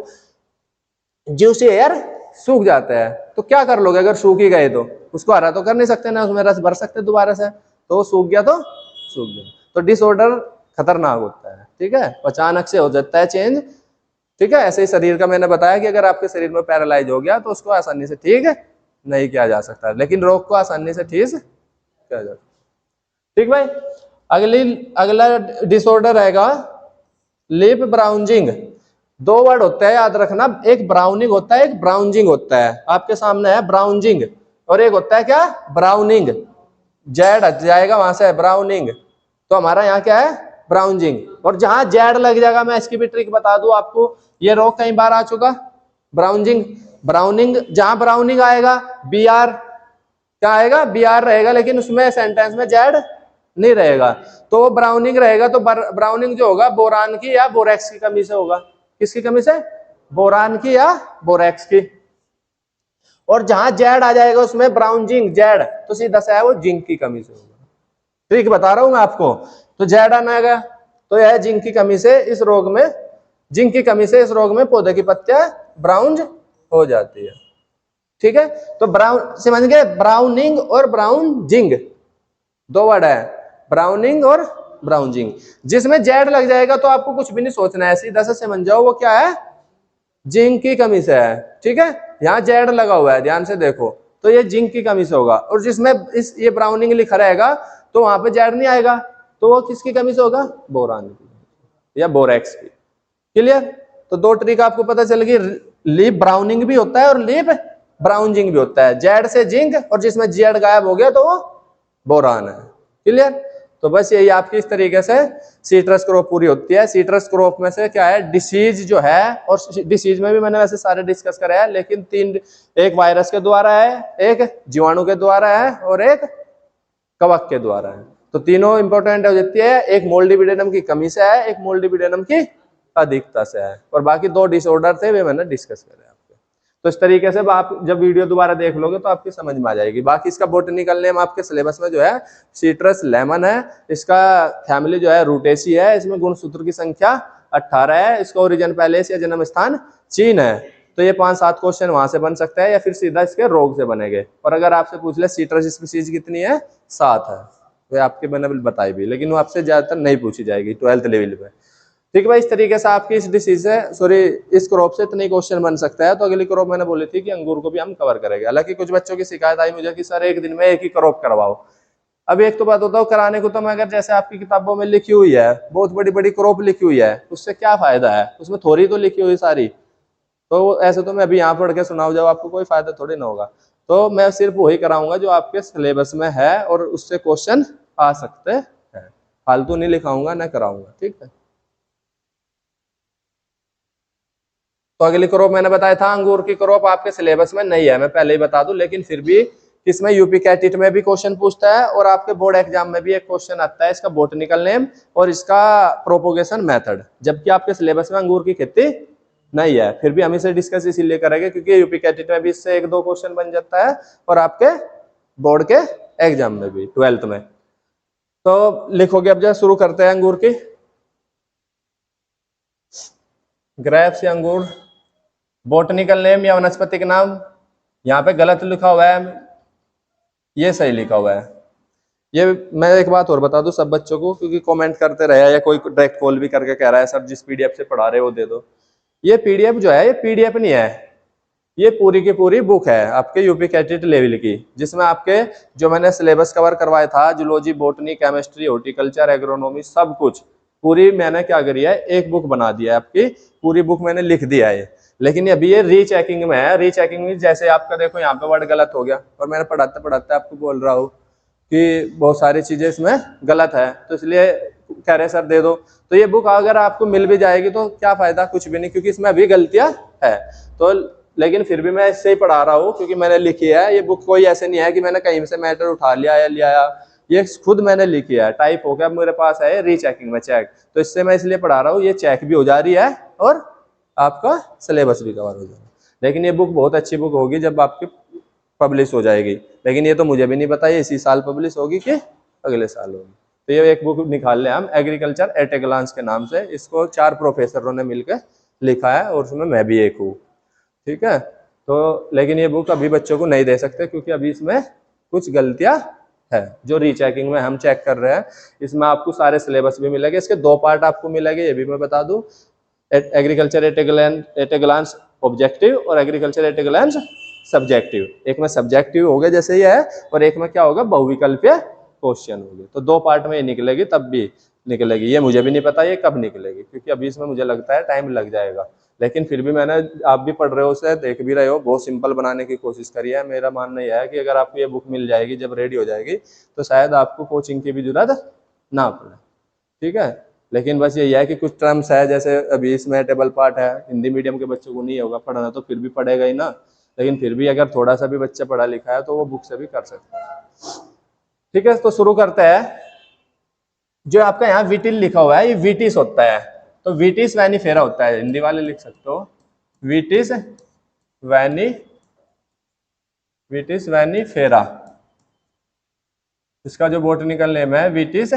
जूसी हेयर सूख जाता है। तो क्या कर लोगे अगर सूख ही गए, तो उसको हरा तो कर नहीं सकते ना, उसमें रस भर सकते दोबारा से, तो वो सूख गया तो सूख गया। तो डिसऑर्डर खतरनाक होता है, ठीक है, अचानक से हो जाता है चेंज, ठीक है। ऐसे ही शरीर का मैंने बताया कि अगर आपके शरीर में पैरालाइज हो गया तो उसको आसानी से ठीक नहीं किया जा सकता, लेकिन रोग को आसानी से ठीक किया जा सकता, ठीक भाई। अगला डिसऑर्डर रहेगा लिप ब्राउजिंग। 2 वर्ड होते हैं, याद रखना, एक ब्राउनिंग होता है, एक ब्राउजिंग होता है। आपके सामने है ब्राउजिंग, और एक होता है क्या, ब्राउनिंग, जेड हट जाएगा वहां से, ब्राउनिंग। तो हमारा यहाँ क्या है, ब्राउजिंग। और जहां जेड लग जाएगा, मैं इसकी भी ट्रिक बता दूं आपको, ये रोग कई बार आ चुका, ब्राउजिंग, ब्राउनिंग, जहां ब्राउनिंग आएगा बीआर क्या आएगा, बीआर रहेगा, लेकिन उसमें सेंटेंस में जेड नहीं रहेगा, तो ब्राउनिंग रहेगा। तो ब्राउनिंग जो होगा बोरान की या बोरेक्स की कमी से होगा। किसकी कमी से, बोरान की या बोरेक्स की। और जहां जेड आ जाएगा उसमें ब्राउन जिंक जेड, तो सीधा सा है वो जिंक की कमी से होगा। ठीक बता रहा हूं मैं आपको। तो जेड आना आएगा, तो यह जिंक की कमी से इस रोग में, जिंक की कमी से इस रोग में पौधे की पत्तियां ब्राउन हो जाती है। ठीक है, तो ब्राउन समझ गए, ब्राउनिंग और ब्राउन जिंग दो वर्ड है, ब्राउनिंग और ब्राउन जिंग। जिसमें जेड लग जाएगा तो आपको कुछ भी नहीं सोचना है, सीधा सा समझ जाओ वो क्या है, जिंक की कमी से है। ठीक है, यहाँ जेड लगा हुआ है, ध्यान से देखो, तो ये जिंक की कमी से होगा। और जिसमें इस ये ब्राउनिंग लिखा रहेगा तो वहां पे जेड नहीं आएगा, तो वो किसकी कमी से होगा, बोरान की या बोरेक्स की। क्लियर, तो दो ट्रिक आपको पता चल गई, लीप ब्राउनिंग भी होता है और लीप ब्राउन जिंक भी होता है, जेड से जिंक, और जिसमें जेड गायब हो गया तो वो बोरान है। क्लियर, तो बस यही आपकी इस तरीके से सीट्रस क्रॉप पूरी होती है। सीट्रस क्रॉप में से क्या है, डिसीज जो है, और डिसीज में भी मैंने वैसे सारे डिस्कस करे हैं, लेकिन तीन, एक वायरस के द्वारा है, एक जीवाणु के द्वारा है, और एक कवक के द्वारा है। तो तीनों इंपॉर्टेंट हो जाती है, एक मोल्डिबिडेनम की कमी से है, एक मोल्डिबिडेनम की अधिकता से है, और बाकी दो डिसऑर्डर थे वे मैंने डिस्कस करे आपके। तो इस तरीके से आप जब वीडियो दोबारा देख लोगे तो आपकी समझ में आ जाएगी। बाकी इसका बोटनिकल नेम आपके सिलेबस में जो है सीट्रस लेमन है, इसका फैमिली जो है रूटेसी है, इसमें गुणसूत्र की संख्या 18 है, इसका ओरिजिन पैलेस या जन्म स्थान चीन है। तो ये 5-7 क्वेश्चन वहां से बन सकता है, या फिर सीधा इसके रोग से बनेंगे। और अगर आपसे पूछ ले सीट्रस स्पीसीज कितनी है, 7 है, वो आपके मैंने बताई भी, लेकिन वो आपसे ज्यादातर नहीं पूछी जाएगी 12th लेवल पे। ठीक है भाई, इस तरीके से आपकी इस डिसीज से, सॉरी इस क्रॉप से इतने क्वेश्चन बन सकता है। तो अगली क्रॉप मैंने बोली थी कि अंगूर को भी हम कवर करेंगे। हालांकि कुछ बच्चों की शिकायत आई मुझे कि सर एक दिन में एक ही क्रॉप करवाओ। अब एक तो बात होता है कराने को, तो मैं अगर जैसे आपकी किताबों में लिखी हुई है, बहुत बड़ी बड़ी क्रॉप लिखी हुई है, उससे क्या फायदा है, उसमें थोड़ी तो लिखी हुई सारी, तो ऐसे तो मैं अभी यहाँ पढ़ के सुनाऊं जब आपको कोई फायदा थोड़ी ना होगा। तो मैं सिर्फ वही कराऊंगा जो आपके सिलेबस में है और उससे क्वेश्चन आ सकते हैं, फालतू नहीं लिखाऊंगा ना कराऊंगा। ठीक है, तो अगली क्रॉप मैंने बताया था, अंगूर की क्रॉप आपके सिलेबस में नहीं है, मैं पहले ही बता दूं, लेकिन फिर भी इसमें यूपी कैटेट में भी क्वेश्चन पूछता है, और आपके बोर्ड एग्जाम में भी एक क्वेश्चन आता है, इसका बोटनिकल नेम और इसका प्रोपोगेशन मेथड, जबकि आपके सिलेबस में अंगूर की खेती नहीं है। फिर भी हम इसे डिस्कस इसीलिए करेंगे क्योंकि यूपी कैटेट में भी इससे 1-2 क्वेश्चन बन जाता है, और आपके बोर्ड के एग्जाम में भी 12th में। तो लिखोगे, अब जब शुरू करते हैं अंगूर की ग्रेप्स या अंगूर, बोटनिकल नेम या वनस्पतिक नाम, यहाँ पे गलत लिखा हुआ है, ये सही लिखा हुआ है। ये मैं एक बात और बता दूं सब बच्चों को, क्योंकि कमेंट करते रहे या कोई डायरेक्ट कॉल भी करके कह रहा है सर जिस पीडीएफ से पढ़ा रहे हो दे दो। ये पीडीएफ जो है ये पीडीएफ नहीं है, ये पूरी की पूरी बुक है आपके यूपी कैटेट लेवल की, जिसमें आपके जो मैंने सिलेबस कवर करवाया था, zoology, botany, chemistry, horticulture, agronomy, सब कुछ पूरी मैंने क्या करी है, एक बुक बना दिया है, आपकी पूरी बुक मैंने लिख दिया है। लेकिन अभी ये रीचेकिंग में है। रीचेकिंग में जैसे आपका देखो यहाँ पे वर्ड गलत हो गया, और मैंने पढ़ाते पढ़ाते आपको बोल रहा हूँ कि बहुत सारी चीजें इसमें गलत है, तो इसलिए कह रहे सर दे दो। तो ये बुक अगर आपको मिल भी जाएगी तो क्या फायदा, कुछ भी नहीं, क्योंकि इसमें अभी गलतियां है। तो लेकिन फिर भी मैं इससे ही पढ़ा रहा हूँ क्योंकि मैंने लिखी है ये बुक, कोई ऐसे नहीं है कि मैंने कहीं से मैटर उठा लिया या ले आया, ये खुद मैंने लिखी है, टाइप हो गया मेरे पास है रीचेकिंग में चेक, तो इससे मैं इसलिए पढ़ा रहा हूँ, ये चेक भी हो जा रही है और आपका सिलेबस भी कवर हो जाएगा। लेकिन ये बुक बहुत अच्छी बुक होगी जब आपकी पब्लिश हो जाएगी, लेकिन ये तो मुझे भी नहीं पता ये इसी साल पब्लिश होगी कि अगले साल होगी। तो ये एक बुक निकाल लें हम, एग्रीकल्चर एट ए ग्लांस के नाम से, इसको 4 प्रोफेसरों ने मिलकर लिखा है और उसमें मैं भी एक हूँ। ठीक है, तो लेकिन ये बुक अभी बच्चों को नहीं दे सकते क्योंकि अभी इसमें कुछ गलतियां है जो रीचेकिंग में हम चेक कर रहे हैं। इसमें आपको सारे सिलेबस भी मिलेंगे, इसके 2 पार्ट आपको मिलेंगे, ये भी मैं बता दूं, agriculture at a glance objective और agriculture at a glance subjective. एक में सब्जेक्टिव हो गया जैसे ये है, और एक में क्या होगा, बहुविकल्पीय क्वेश्चन होगी। तो 2 पार्ट में ये निकलेगी, तब भी निकलेगी, ये मुझे भी नहीं पता ये कब निकलेगी, क्योंकि अभी इसमें मुझे लगता है टाइम लग जाएगा। लेकिन फिर भी मैंने, आप भी पढ़ रहे हो उसे, देख भी रहे हो, बहुत सिंपल बनाने की कोशिश करी है। मेरा मानना यह है कि अगर आपको ये बुक मिल जाएगी जब रेडी हो जाएगी तो शायद आपको कोचिंग की भी जरूरत ना पड़े। ठीक है, लेकिन बस यही है कि कुछ टर्म्स है, जैसे अभी इसमें टेबल पार्ट है, हिंदी मीडियम के बच्चों को नहीं होगा पढ़ना तो फिर भी पढ़ेगा ही ना, लेकिन फिर भी अगर थोड़ा सा भी बच्चा पढ़ा लिखा है तो वो बुक से भी कर सकता है। ठीक है, तो शुरू करते हैं। जो आपका यहाँ विटिल लिखा हुआ है ये विटिस होता है, तो विटिस वैनिफेरा होता है, हिंदी वाले लिख सकते हो विटिस वैनिफेरा। विटिस वैनीफेरा, इसका जो बॉटनिकल नेम है विटिस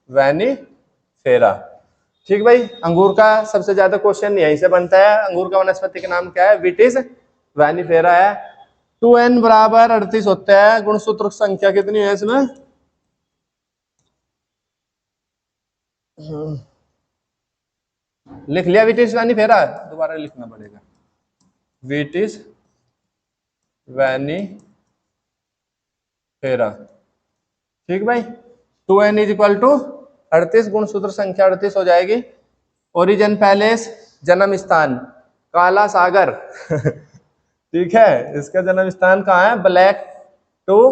वैनीफेरा। ठीक भाई, अंगूर का सबसे ज्यादा क्वेश्चन यहीं से बनता है। अंगूर का वनस्पति का नाम क्या है? विटिस वैनीफेरा है। 2n बराबर 38 होता है। गुणसूत्र संख्या कितनी है इसमें? लिख लिया विटिस वैनीफेरा? दोबारा लिखना पड़ेगा। विटिस वैनीफेरा। ठीक भाई, 2n इज इक्वल टू 38, गुणसूत्र संख्या 38 हो जाएगी। ओरिजिन पैलेस, जन्म स्थान काला सागर ठीक है, इसका जन्म स्थान कहाँ है? ब्लैक टू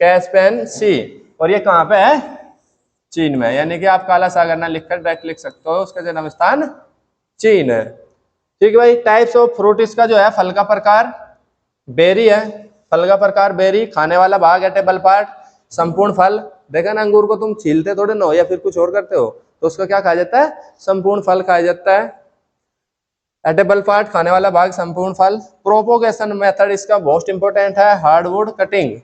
कैस्पियन सी, और ये कहाँ पे है? चीन में। यानी कि आप काला सागर ना लिखकर डायरेक्ट लिख सकते हो उसका जन्म स्थान चीन है। ठीक है भाई, टाइप्स ऑफ फ्रूट इसका जो है फल का प्रकार बेरी है। फल का प्रकार बेरी, खाने वाला भाग एटेबल पार्ट, संपूर्ण फल। देखा ना, अंगूर को तुम छीलते थोड़े ना हो या फिर कुछ और करते हो, तो उसका क्या खाया जाता है? संपूर्ण फल खाया जाता है। एटेबल पार्ट खाने वाला भाग, संपूर्ण फल। प्रोपोगेशन मेथड इसका मोस्ट इंपोर्टेंट है, हार्डवुड कटिंग।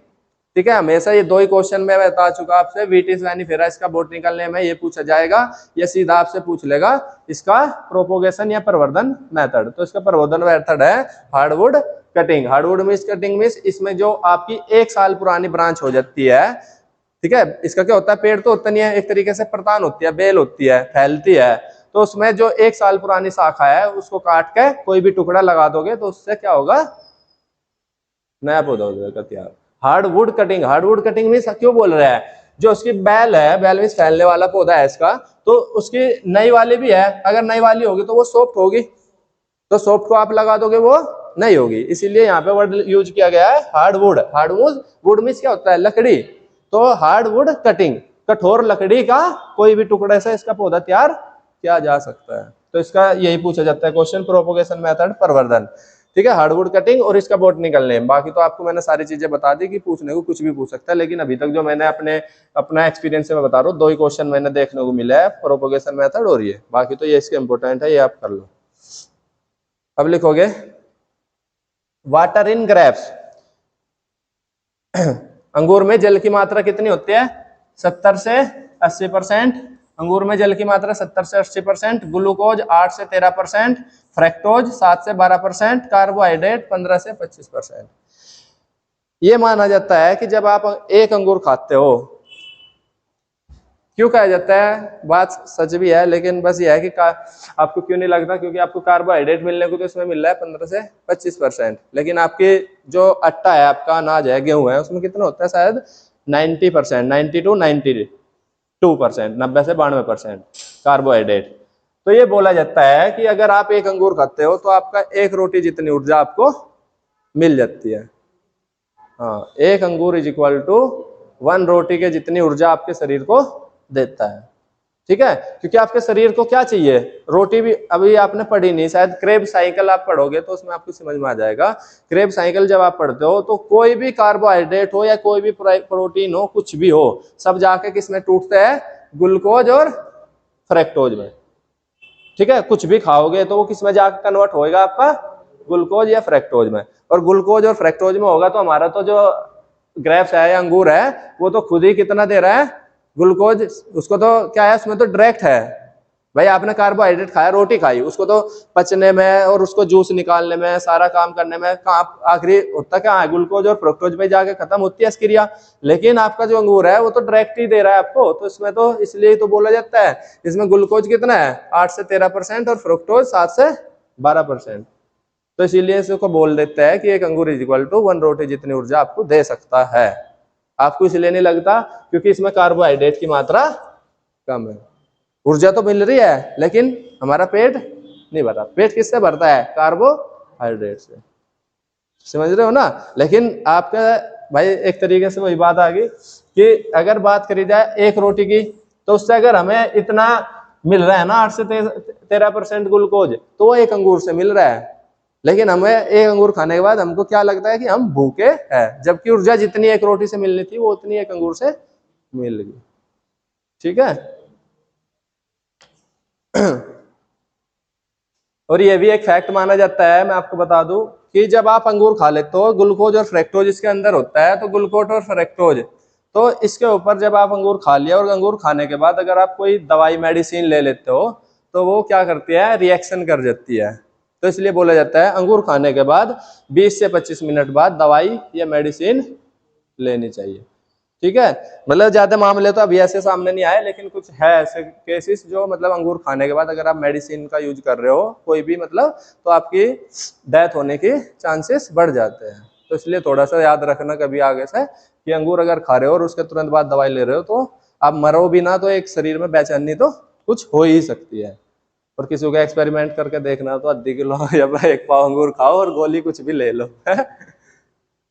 ठीक है, हमेशा ये दो ही क्वेश्चन में बता चुका आपसे। विटिस वैनीफेरा इसका बॉटनिकल नेम है, ये पूछा जाएगा। ये सीधा आपसे पूछ लेगा इसका प्रोपोगेशन या प्रवर्धन मेथड। तो इसका प्रवर्धन मेथड है hardwood cutting. Hardwood means cutting means इसमें जो आपकी 1 साल पुरानी ब्रांच हो जाती है। ठीक है, इसका क्या होता है? पेड़ तो होता नहीं है, एक तरीके से प्रतान होती है, बेल होती है, फैलती है। तो उसमें जो 1 साल पुरानी शाखा है उसको काट के कोई भी टुकड़ा लगा दोगे तो उससे क्या होगा? नया पौधा हो जाएगा तैयार। Hardwood cutting. Hardwood cutting means क्यों बोल रहा है? जो उसकी बैल है, बैल मीन्स फैलने वाला पौधा है इसका, तो उसकी नई वाली भी है। अगर नई वाली होगी तो वो सॉफ्ट होगी, तो सॉफ्ट को आप लगा दोगे वो नहीं होगी। इसीलिए यहाँ पे वर्ड यूज किया गया है हार्डवुड। हार्डवुड, वुड मीन्स क्या होता है? लकड़ी। तो हार्डवुड कटिंग, कठोर लकड़ी का कोई भी टुकड़े से इसका पौधा तैयार किया जा सकता है। तो इसका यही पूछा जाता है क्वेश्चन, प्रोपोगेशन मेथड, प्रवर्धन। ठीक है, हार्डवुड कटिंग और इसका बॉटनिकल नेम। बाकी तो आपको मैंने सारी चीजें बता दी कि पूछने को कुछ भी पूछ सकता है, लेकिन अभी तक जो मैंने अपना एक्सपीरियंस से मैं बता रहा हूँ, 2 ही क्वेश्चन मैंने देखने को मिला है, प्रोपोगेशन मेथड और ये। बाकी तो ये इसके इंपोर्टेंट है, ये आप कर लो। अब लिखोगे वाटर इन ग्रेप्स। अंगूर में जल की मात्रा कितनी होती है? 70 से 80%। अंगूर में जल की मात्रा 70 से 80%। ग्लूकोज 8 से 13%, फ्रैक्टोज 7 से 12%, कार्बोहाइड्रेट 15 से 25%। ये माना जाता है कि जब आप एक अंगूर खाते हो, क्यों खाया जाता है? बात सच भी है, लेकिन बस ये है कि आपको क्यों नहीं लगता? क्योंकि आपको कार्बोहाइड्रेट मिलने को तो इसमें मिल रहा है 15 से 25%, लेकिन आपके जो आटा है, आपका अनाज है, गेहूं है, उसमें कितना होता है? शायद 90%, 90 to 92%, 90 से 92% कार्बोहाइड्रेट। तो ये बोला जाता है कि अगर आप एक अंगूर खाते हो तो आपका 1 रोटी जितनी ऊर्जा आपको मिल जाती है। हाँ, 1 अंगूर इज इक्वल टू 1 रोटी के जितनी ऊर्जा आपके शरीर को देता है। ठीक है, क्योंकि आपके शरीर को क्या चाहिए? रोटी भी अभी आपने पढ़ी नहीं शायद, क्रेब साइकिल आप पढ़ोगे तो उसमें आपको समझ में आ जाएगा। क्रेब साइकिल जब आप पढ़ते हो तो कोई भी कार्बोहाइड्रेट हो या कोई भी प्रोटीन हो, कुछ भी हो, सब जाके किस में टूटते हैं? ग्लूकोज और फ्रैक्टोज में। ठीक है, कुछ भी खाओगे तो वो किस में जाकर कन्वर्ट होएगा? आपका ग्लूकोज या फ्रैक्टोज में। और ग्लूकोज और फ्रैक्टोज में होगा तो हमारा तो जो ग्रेप्स है या अंगूर है, वो तो खुद ही कितना दे रहा है? ग्लूकोज। उसको तो क्या है, उसमें तो डायरेक्ट है भाई। आपने कार्बोहाइड्रेट खाया, रोटी खाई, उसको तो पचने में और उसको जूस निकालने में, सारा काम करने में आखिरी होता क्या है? ग्लूकोज और फ्रक्टोज पे जाके खत्म होती है क्रिया। लेकिन आपका जो अंगूर है वो तो डायरेक्ट ही दे रहा है आपको, तो इसमें तो इसलिए तो बोला जाता है इसमें ग्लूकोज कितना है? 8 से 13% और फ्रक्टोज 7 से 12%। तो इसीलिए इसको बोल देता है कि एक अंगूर इज इक्वल टू 1 रोटी जितनी ऊर्जा आपको दे सकता है। आपको इसलिए नहीं लगता क्योंकि इसमें कार्बोहाइड्रेट की मात्रा कम है। ऊर्जा तो मिल रही है लेकिन हमारा पेट नहीं भरा। पेट किससे भरता है? कार्बोहाइड्रेट से। समझ रहे हो ना? लेकिन आपका भाई एक तरीके से वही बात आ गई कि अगर बात करी जाए 1 रोटी की, तो उससे अगर हमें इतना मिल रहा है ना, 8 से 13% ग्लूकोज, तो वो 1 अंगूर से मिल रहा है। लेकिन हमें 1 अंगूर खाने के बाद हमको क्या लगता है कि हम भूखे हैं, जबकि ऊर्जा जितनी 1 रोटी से मिलनी थी वो उतनी 1 अंगूर से मिल गई। ठीक है। और ये भी एक फैक्ट माना जाता है, मैं आपको बता दूं कि जब आप अंगूर खा लेते हो, ग्लूकोज और फ्रैक्टोज इसके अंदर होता है, तो ग्लूकोज और फ्रैक्टोज, तो इसके ऊपर जब आप अंगूर खा लिया और अंगूर खाने के बाद अगर आप कोई दवाई मेडिसिन ले लेते हो तो वो क्या करती है, रिएक्शन कर जाती है। तो इसलिए बोला जाता है अंगूर खाने के बाद 20 से 25 मिनट बाद दवाई या मेडिसिन लेनी चाहिए। ठीक है, मतलब ज्यादा मामले तो अभी ऐसे सामने नहीं आए, लेकिन कुछ है ऐसे केसेस जो मतलब अंगूर खाने के बाद अगर आप मेडिसिन का यूज कर रहे हो कोई भी मतलब, तो आपकी डेथ होने के चांसेस बढ़ जाते हैं। तो इसलिए थोड़ा सा याद रखना कभी आगे से कि अंगूर अगर खा रहे हो और उसके तुरंत बाद दवाई ले रहे हो तो आप मरो भी ना, तो एक शरीर में बेचैनी तो कुछ हो ही सकती है। और किसी को एक्सपेरिमेंट करके देखना तो आधी किलो या 1 पाव अंगूर खाओ और गोली कुछ भी ले लो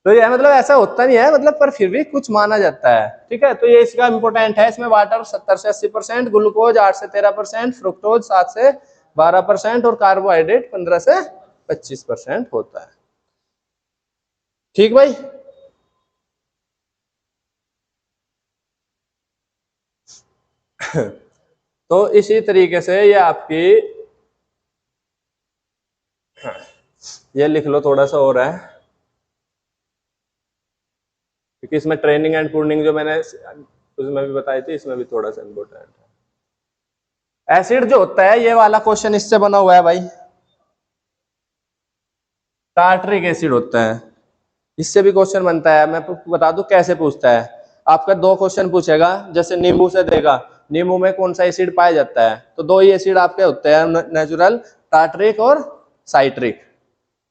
तो ये मतलब ऐसा होता नहीं है मतलब, पर फिर भी कुछ माना जाता है। ठीक है, तो ये इसका इंपोर्टेंट है। इसमें वाटर 70 से 80%, ग्लूकोज 8 से 13%, फ्रुक्टोज 7 से 12% और कार्बोहाइड्रेट 15 से 25% होता है। ठीक भाई, तो इसी तरीके से ये आपकी, ये लिख लो थोड़ा सा और है, क्योंकि इसमें ट्रेनिंग एंड प्रूनिंग जो मैंने उसमें भी बताई थी, इसमें भी थोड़ा सा इंपोर्टेंट है। एसिड जो होता है, ये वाला क्वेश्चन इससे बना हुआ है भाई, टार्टरिक एसिड होता है, इससे भी क्वेश्चन बनता है। मैं बता दूं कैसे पूछता है। आपका 2 क्वेश्चन पूछेगा, जैसे नींबू से देगा, नींबू में कौन सा एसिड पाया जाता है, तो 2 ही एसिड आपके होते हैं नेचुरल, टार्टरिक और साइट्रिक।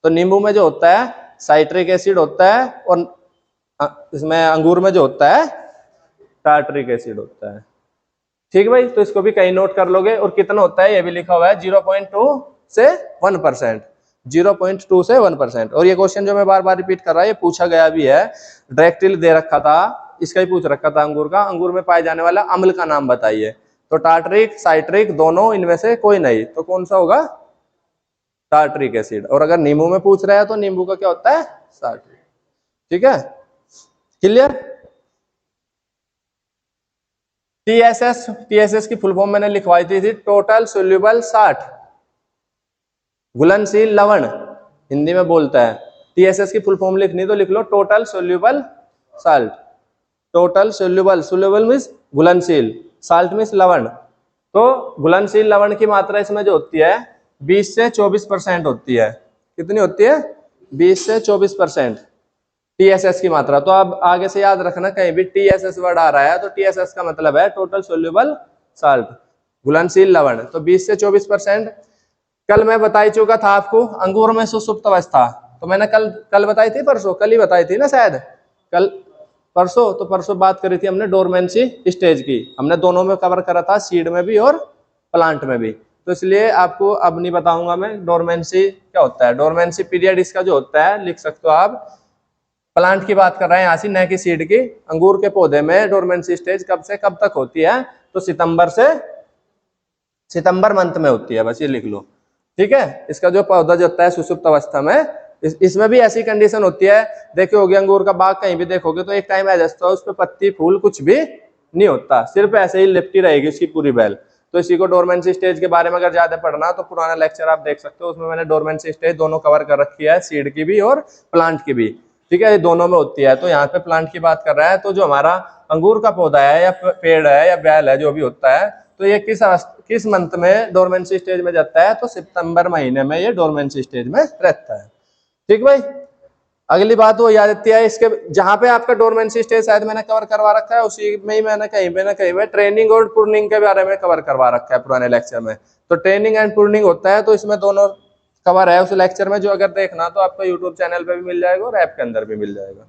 तो नींबू में जो होता है साइट्रिक एसिड होता है, और इसमें अंगूर में जो होता है टार्टरिक एसिड होता है। ठीक भाई, तो इसको भी कहीं नोट कर लोगे। और कितना होता है ये भी लिखा हुआ है, 0.2 से 1%, 0.2 से 1%। और ये क्वेश्चन जो मैं बार बार रिपीट कर रहा है, ये पूछा गया भी है, डायरेक्टली दे रखा था, इसका ही पूछ रखा था अंगूर का, अंगूर में पाए जाने वाला अम्ल का नाम बताइए। तो टार्टरिक साइट्रिक दोनों, इनमें से कोई नहीं, तो कौन सा होगा, टार्टरिक एसिड। और अगर नींबू में पूछ रहा है तो नींबू का क्या होता है, साइट्रिक। ठीक है, क्लियर। टीएसएस की फुल फॉर्म मैंने लिखवाई थी टोटल सोल्यूबल साल्ट, घुलनशील लवण हिंदी में बोलता है। टीएसएस की फुल फॉर्म लिखनी तो लिख लो total soluble salt. Total soluble, soluble means घुलनशील, साल्ट मीन्स लवण। तो घुलनशील लवण की मात्रा इसमें जो होती है 20 से 24% होती है। कितनी होती है, 20 से 24% टीएसएस की मात्रा। तो अब आगे से याद रखना, कहीं भी टीएसएस वर्ड आ रहा है तो टीएसएस का मतलब है टोटल सोल्यूबल साल्ट, घुलनशील लवण। तो 20 से 24%। कल मैं बता चुका था आपको अंगूर में सुसुप्त अवस्था, तो मैंने कल बताई थी, परसों कल ही बताई थी ना शायद, कल परसों, तो परसों बात करी थी हमने डोरमेंसी स्टेज की, हमने दोनों में कवर करा था, सीड में भी और प्लांट में भी। तो इसलिए आपको अब नहीं बताऊंगा मैं डोरमेंसी क्या होता है। डोरमेंसी पीरियड इसका जो होता है, लिख सकते हो आप, प्लांट की बात कर रहे हैं यहाँ से, न कि सीड की। अंगूर के पौधे में डोरमेंसी स्टेज कब से कब तक होती है, तो सितंबर से सितंबर मंथ में होती है, बस ये लिख लो। ठीक है, इसका जो पौधा जो होता है सुसुप्त अवस्था में, इसमें भी ऐसी कंडीशन होती है। देखो होगे अंगूर का बाग कहीं भी देखोगे तो एक टाइम आ जाता है उस पर पत्ती फूल कुछ भी नहीं होता, सिर्फ ऐसे ही लिपटी रहेगी उसकी पूरी बेल। तो इसी को डोरमेंसी स्टेज के बारे में अगर ज्यादा पढ़ना तो पुराना लेक्चर आप देख सकते हो, उसमें मैंने डोरमेंसी स्टेज दोनों कवर कर रखी है, सीड की भी और प्लांट की भी। ठीक है, ये दोनों में होती है। तो यहाँ पे प्लांट की बात कर रहा है, तो जो हमारा अंगूर का पौधा है या पेड़ है या बेल है जो भी होता है, तो ये किस मंथ में डोरमेंसी स्टेज में जाता है, तो सितंबर महीने में ये डोरमेंसी स्टेज में रहता है। ठीक भाई, अगली बात वो याद रहती है इसके, जहां पे आपका डोरमेंसी स्टेज शायद मैंने कवर करवा रखा है, उसी में ही मैंने कहीं पे ना कहीं पे ट्रेनिंग और प्रूनिंग के बारे में कवर करवा रखा है पुराने लेक्चर में। तो ट्रेनिंग एंड प्रूनिंग होता है, तो इसमें दोनों कवर है उस लेक्चर में, जो अगर देखना तो आपको यूट्यूब चैनल पे भी मिल जाएगा और ऐप के अंदर भी मिल जाएगा।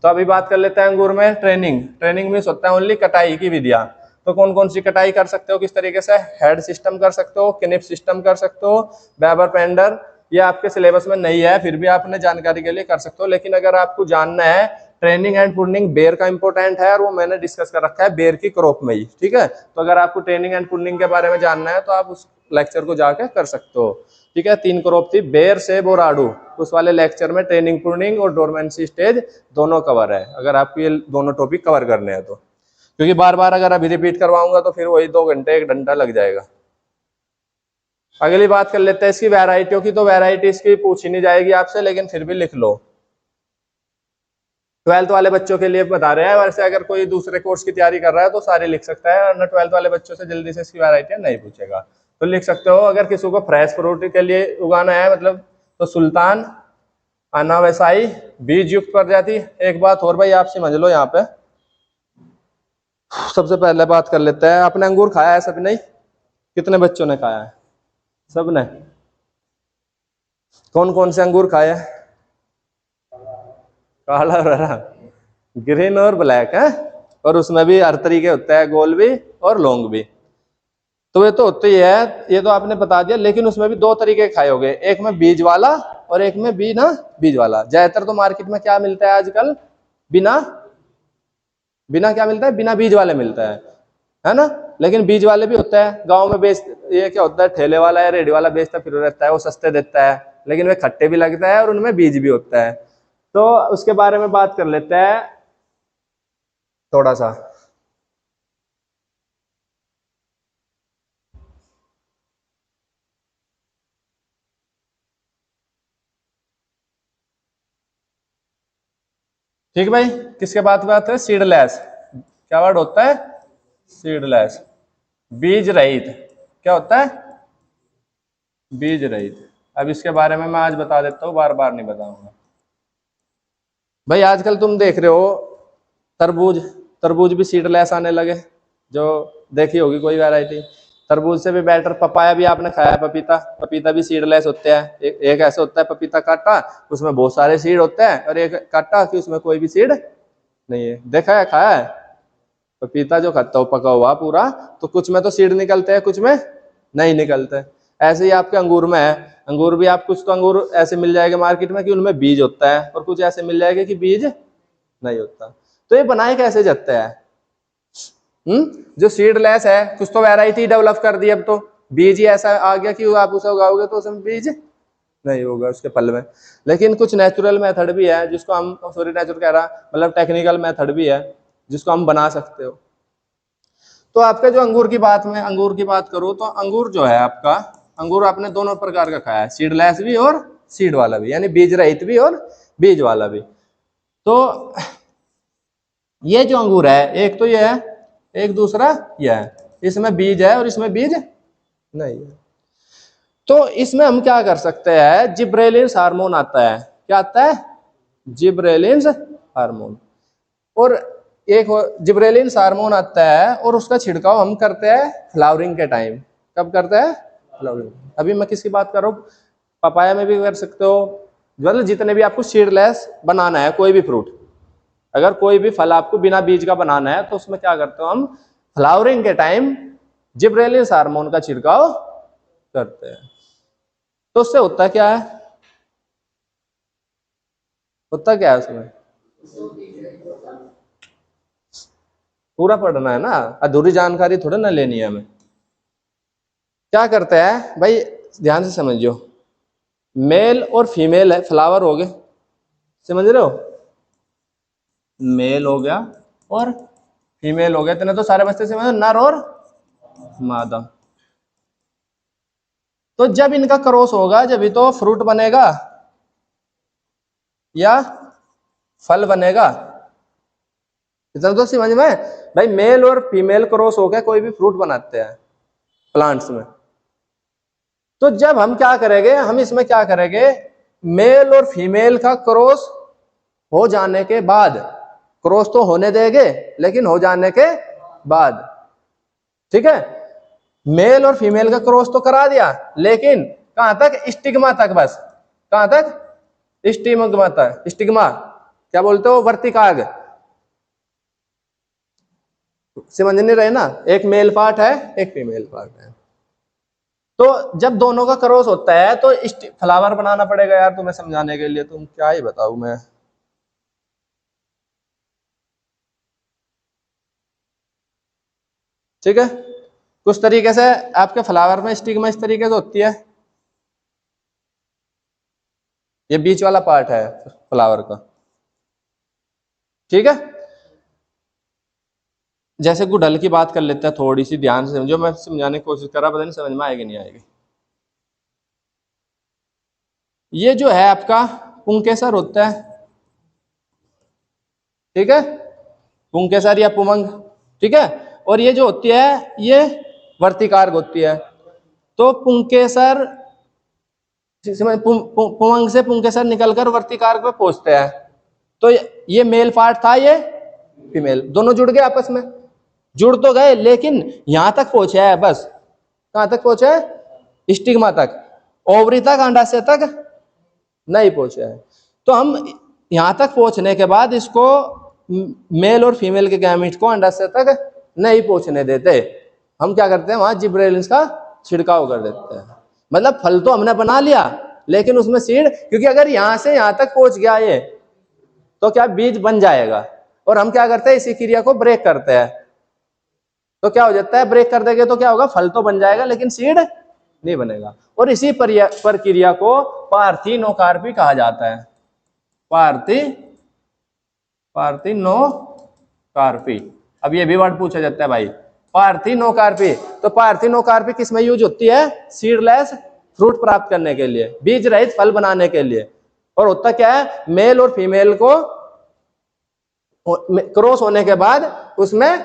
तो अभी बात कर लेते हैं अंगूर में ट्रेनिंग। ट्रेनिंग मीन्स होता है ओनली कटाई की विधियां। तो कौन कौन सी कटाई कर सकते हो, किस तरीके से, हेड सिस्टम कर सकते हो, किनिप सिस्टम कर सकते हो, वेबर पेंडर। ये आपके सिलेबस में नहीं है, फिर भी आपने जानकारी के लिए कर सकते हो। लेकिन अगर आपको जानना है ट्रेनिंग एंड प्रूनिंग, बेर का इंपॉर्टेंट है और वो मैंने डिस्कस कर रखा है बेर की क्रॉप में ही। ठीक है, तो अगर आपको ट्रेनिंग एंड प्रूनिंग के बारे में जानना है तो आप उस लेक्चर को जाके कर सकते हो। ठीक है, 3 क्रॉप थी, बेर सेब और आड़ू, उस वाले लेक्चर में ट्रेनिंग प्रूनिंग और डोरमेंसी स्टेज दोनों कवर है, अगर आपको ये दोनों टॉपिक कवर करने हैं तो। क्योंकि बार बार अगर अभी रिपीट करवाऊंगा तो फिर वही 2 घंटे 1 घंटा लग जाएगा। अगली बात कर लेते हैं इसकी वैरायटियों की। तो वैरायटी इसकी पूछी नहीं जाएगी आपसे, लेकिन फिर भी लिख लो। 12th वाले बच्चों के लिए बता रहे हैं, वैसे अगर कोई दूसरे कोर्स की तैयारी कर रहा है तो सारे लिख सकता है, और 12th वाले बच्चों से जल्दी से इसकी वैरायटी नहीं पूछेगा। तो लिख सकते हो, अगर किसी को फ्रेश फ्रूट के लिए उगाना है मतलब, तो सुल्तान, अनावसाई, बीज युक्त प्रजाति। एक बात और भाई आप समझ लो, यहाँ पे सबसे पहले बात कर लेते हैं, आपने अंगूर खाया है सब? नहीं, कितने बच्चों ने खाया है? सब ने। कौन कौन से अंगूर खाए हैं? काला और हरा, ग्रीन और ब्लैक है, और उसमें भी हर तरीके होते हैं, गोल भी और लॉन्ग भी। तो ये तो होते ही है, ये तो आपने बता दिया, लेकिन उसमें भी दो तरीके खाए होंगे, एक में बीज वाला और एक में बिना बीज वाला। ज्यादातर तो मार्केट में क्या मिलता है आजकल? बिना बिना क्या मिलता है? बिना बीज वाले मिलता है ना। लेकिन बीज वाले भी होता है, गांव में बेच, ये क्या होता है, ठेले वाला या रेडी वाला बेचता फिर रहता है, वो सस्ते देता है, लेकिन वे खट्टे भी लगता है और उनमें बीज भी होता है। तो उसके बारे में बात कर लेते हैं थोड़ा सा। ठीक भाई, किसके बात है? सीडलेस। क्या वर्ड होता है? सीडलेस, बीज रहित। क्या होता है? बीज रहित। अब इसके बारे में मैं आज बता देता हूँ, बार बार नहीं बताऊंगा भाई। आजकल तुम देख रहे हो तरबूज, तरबूज भी सीडलेस आने लगे, जो देखी होगी कोई वैरायटी। तरबूज से भी बेटर पपाया भी आपने खाया है, पपीता, पपीता भी सीडलेस होते हैं। एक ऐसा होता है पपीता काटा, उसमें बहुत सारे सीड होते हैं, और एक काटा कि उसमें कोई भी सीड नहीं है। देखा है, खाया है पपीता जो खाता हो पका हुआ पूरा, तो कुछ में तो सीड निकलते हैं, कुछ में नहीं निकलते। ऐसे ही आपके अंगूर में है, अंगूर भी आप कुछ तो अंगूर ऐसे मिल जाएगा मार्केट में कि उनमें बीज होता है, और कुछ ऐसे मिल जाएगा कि बीज नहीं होता। तो ये बनाए कैसे जाते हैं? जो सीडलेस है, कुछ तो वैरायटी डेवलप कर दी, अब तो बीज ही ऐसा आ गया कि आप उसे उगाओगे तो उसमें बीज नहीं होगा उसके फल में। लेकिन कुछ नेचुरल मेथड भी है जिसको हम, सॉरी नेचुरल कह रहा, मतलब टेक्निकल मेथड भी है जिसको हम बना सकते हो। तो आपके जो अंगूर की बात में, अंगूर की बात करूं तो अंगूर जो है आपका, अंगूर आपने दोनों प्रकार का खाया है, सीडलेस भी और सीड वाला भी, यानी बीज रहित भी और बीज वाला भी। तो ये जो अंगूर है, एक तो ये है, एक दूसरा ये है, इसमें बीज है और इसमें बीज नहीं है। तो इसमें हम क्या कर सकते हैं? जिब्रेलिन्स हार्मोन आता है। क्या आता है? Gibberellins hormone. और एक जिब्रेलिन्स हार्मोन आता है, और उसका छिड़काव हम करते हैं फ्लावरिंग के टाइम। कब करते हैं? फ्लावरिंग। अभी मैं किसकी बात कर रहा हूँ? पपाया में भी कर सकते हो, मतलब जितने भी आपको सीडलेस बनाना है कोई भी फ्रूट, अगर कोई भी फल आपको बिना बीज का बनाना है, तो उसमें क्या करते हो हम? फ्लावरिंग के टाइम जिब्रेलिन्स हार्मोन का छिड़काव करते हैं। तो उससे होता क्या है? होता क्या है उसमें? पूरा पढ़ना है ना, अधूरी जानकारी थोड़ा ना लेनी है हमें। क्या करते हैं भाई, ध्यान से समझियो। मेल और फीमेल है, फ्लावर हो गए, समझ रहे हो? मेल हो गया और फीमेल हो गया, इतने तो सारे बच्चे समझो, नर और मादा। तो जब इनका क्रॉस होगा जब ही तो फ्रूट बनेगा या फल बनेगा। इतना तो समझ में भाई, मेल और फीमेल क्रॉस हो गया कोई भी फ्रूट बनाते हैं प्लांट्स में। तो जब हम क्या करेंगे, हम इसमें क्या करेंगे, मेल और फीमेल का क्रॉस हो जाने के बाद, क्रॉस तो होने देंगे लेकिन हो जाने के बाद, ठीक है, मेल और फीमेल का क्रॉस तो करा दिया, लेकिन कहां तक? स्टिग्मा तक बस। कहां तक? स्टिग्मा तक। स्टिग्मा क्या बोलते हो? वर्तिकाग। समझ नहीं रहे ना, एक मेल पार्ट है एक फीमेल पार्ट है। तो जब दोनों का क्रॉस होता है तो फ्लावर बनाना पड़ेगा यार तुम्हें समझाने के लिए, तुम क्या ही बताऊं मैं। ठीक है, कुछ तरीके से आपके फ्लावर में स्टिग्मा इस तरीके से होती है, ये बीच वाला पार्ट है फ्लावर का, ठीक है। जैसे गुड़हल की बात कर लेते हैं, थोड़ी सी ध्यान से समझो, मैं समझाने की कोशिश कर रहा, पता नहीं समझ में आएगी नहीं आएगी। ये जो है आपका पुंकेसर होता है, ठीक है, पुंकेसर या पुमंग, ठीक है। और ये जो होती है ये वर्तिकार्क होती है। तो पुंकेसर पुमंग से पुंकेसर निकलकर वर्तिकार्क पे पहुंचते हैं। तो ये मेल पार्ट था, ये फीमेल, दोनों जुड़ गए आपस में, जुड़ तो गए लेकिन यहां तक पहुंचे है बस। कहां तक पहुंचे है? स्टिग्मा तक, ओवरी तक, अंडाशय तक नहीं पहुंचे है। तो हम यहां तक पहुंचने के बाद इसको मेल और फीमेल के गैमीट को अंडाशय तक नहीं पहुंचने देते। हम क्या करते हैं, वहां जिब्रेलिन्स का छिड़काव कर देते हैं। मतलब फल तो हमने बना लिया लेकिन उसमें सीड, क्योंकि अगर यहां से यहां तक पहुंच गया ये तो क्या बीज बन जाएगा। और हम क्या करते हैं, इसी क्रिया को ब्रेक करते हैं। तो क्या हो जाता है, ब्रेक कर देंगे तो क्या होगा, फल तो बन जाएगा लेकिन सीड नहीं बनेगा। और इसी प्रक्रिया को पार्थिनोकार्पी कहा जाता है। पार्थिनोकार्पी। अब ये भी वर्ड पूछा जाता है भाई, पार्थिनोकार्पी। तो पार्थिनोकार्पी किस में यूज होती है? सीडलेस फ्रूट प्राप्त करने के लिए, बीज रहित फल बनाने के लिए। और होता क्या है, मेल और फीमेल को क्रॉस होने के बाद उसमें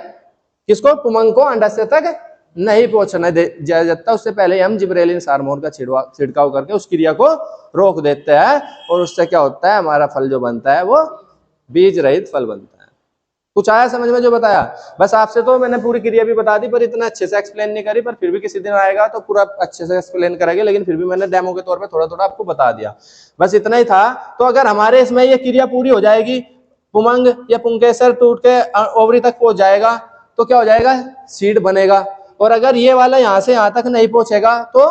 किसको, पुमंग को अंडाशय तक नहीं पहुंचने दिया जाता। उससे पहले हम जिब्रेलिन्स हार्मोन का छिड़काव करके उस क्रिया को रोक देते हैं। और उससे क्या होता है, हमारा फल जो बनता है वो बीज रहित फल बनता है। कुछ आया समझ में जो बताया? बस आपसे तो मैंने पूरी क्रिया भी बता दी पर इतना अच्छे से एक्सप्लेन नहीं करी, पर फिर भी किसी दिन आएगा तो पूरा अच्छे से एक्सप्लेन करेंगे। लेकिन फिर भी मैंने डेमो के तौर पे थोड़ा थोड़ा आपको बता दिया, बस इतना ही था। तो अगर हमारे इसमें ये क्रिया पूरी हो जाएगी, पुमंग या पुंकेसर टूट के ओवरी तक पहुंच जाएगा तो क्या हो जाएगा, सीड बनेगा। और अगर ये वाला यहाँ से यहाँ तक नहीं पहुंचेगा तो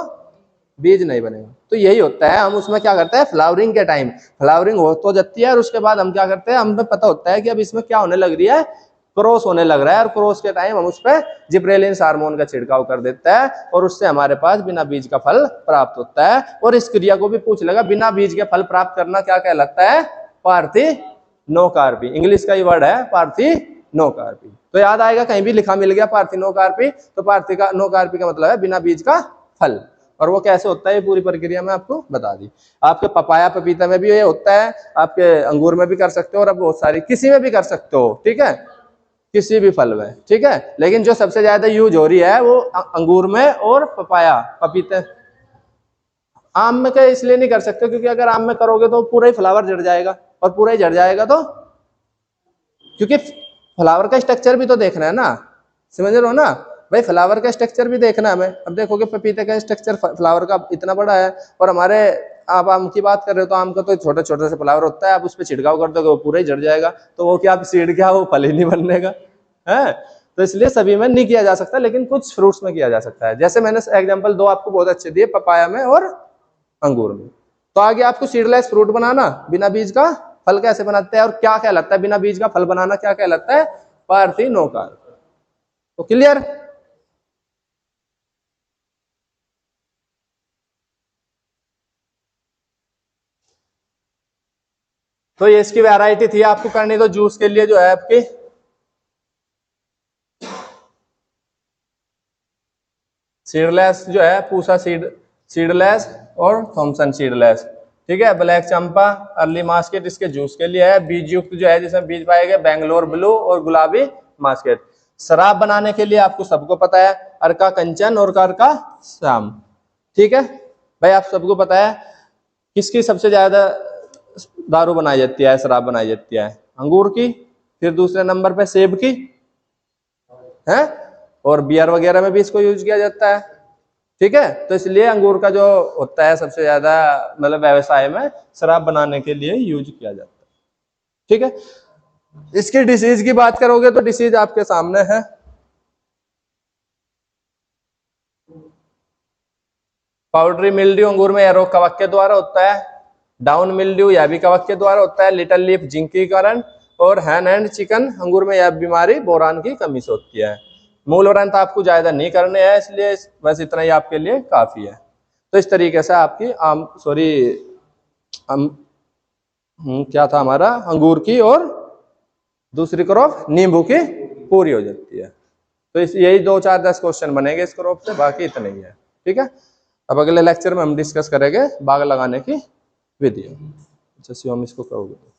बीज नहीं बनेगा। तो यही होता है, हम उसमें क्या करते हैं, फ्लावरिंग के टाइम फ्लावरिंग हो तो जाती है और उसके बाद हम क्या करते हैं, हमें पता होता है कि अब इसमें क्या होने लग रही है, क्रॉस होने लग रहा है। और क्रॉस के टाइम हम उस पर जिब्रेलिन्स हार्मोन का छिड़काव कर देते हैं और उससे हमारे पास बिना बीज का फल प्राप्त होता है। और इस क्रिया को भी पूछ लेगा, बिना बीज के फल प्राप्त करना क्या कहलाता है? पार्थिनोकार्पी। इंग्लिश का ही वर्ड है पार्थिनोकार्पी। तो याद आएगा, कहीं भी लिखा मिल गया पार्थिनोकार्पी तो पार्थिनोकार्पी का मतलब है बिना बीज का फल। और वो कैसे होता है, ये पूरी प्रक्रिया मैं आपको बता दी। आपके पपाया पपीता में भी ये होता है, आपके अंगूर में भी कर सकते हो और अब बहुत सारी किसी में भी कर सकते हो, ठीक है, किसी भी फल में, ठीक है। लेकिन जो सबसे ज्यादा यूज हो रही है वो अंगूर में और पपाया पपीते। आम में क्या इसलिए नहीं कर सकते क्योंकि अगर आम में करोगे तो पूरा ही फ्लावर झड़ जाएगा, और पूरा ही झड़ जाएगा तो, क्योंकि फ्लावर का स्ट्रक्चर भी तो देखना है ना, समझ रहे हो ना भाई, फ्लावर का स्ट्रक्चर भी देखना है हमें। अब देखोगे पपीते का स्ट्रक्चर फ्लावर का इतना बड़ा है, और हमारे आप आम की बात कर रहे हो तो आम का तो छोटे छोटे से फ्लावर होता है, आप उस पर छिड़काव कर दोगे वो पूरा ही झड़ जाएगा। तो वो क्या, आप सीड क्या, वो फल ही नहीं बनने का है। तो इसलिए सभी में नहीं किया जा सकता, लेकिन कुछ फ्रूट्स में किया जा सकता है। जैसे मैंने एग्जाम्पल दो आपको बहुत अच्छे दिए, पपाया में और अंगूर में। तो आगे आपको सीडलेस फ्रूट बनाना, बिना बीज का फल कैसे बनाते हैं और क्या कहलाता है बिना बीज का फल बनाना, क्या कहलाता है, पार्थिनोकार्पी। तो क्लियर? तो ये इसकी वैरायटी थी, आपको करनी तो जूस के लिए जो है आपकी सीडलेस जो है, पूसा सीडलेस और थॉमसन सीडलेस, ठीक है। ब्लैक चंपा अर्ली मास्केट इसके जूस के लिए है। बीज युक्त जो है जिसमें बीज पाए गए, बेंगलोर ब्लू और गुलाबी मास्केट। शराब बनाने के लिए आपको सबको पता है, अर्का कंचन और अर्का श्याम, ठीक है भाई, आप सबको पता है। किसकी सबसे ज्यादा दारू बनाई जाती है, शराब बनाई जाती है? अंगूर की, फिर दूसरे नंबर पे सेब की है, और बियर वगैरह में भी इसको यूज किया जाता है, ठीक है। तो इसलिए अंगूर का जो होता है सबसे ज्यादा, मतलब व्यवसाय में शराब बनाने के लिए यूज किया जाता है, ठीक है। इसकी डिसीज की बात करोगे तो डिसीज आपके सामने है, पाउडरी मिल्ड्यू अंगूर में एरो कवक के द्वारा होता है। डाउन मिल्ड्यू यह भी कवक के द्वारा होता है, लिटिल लीफ जिंक के कारण। और हैन एंड चिकन अंगूर में यह बीमारी बोरान की कमी से होती है। मूल व्रंत आपको ज्यादा नहीं करने हैं, इसलिए बस इतना ही आपके लिए काफी है। तो इस तरीके से आपकी क्या था हमारा, अंगूर की और दूसरी क्रॉप नींबू की पूरी हो जाती है। तो यही 2 4 10 क्वेश्चन बनेंगे इस क्रॉप से, बाकी इतना ही है, ठीक है। अब अगले लेक्चर में हम डिस्कस करेंगे बाग लगाने की विद यू। अच्छा शिवम इसको कहोगे।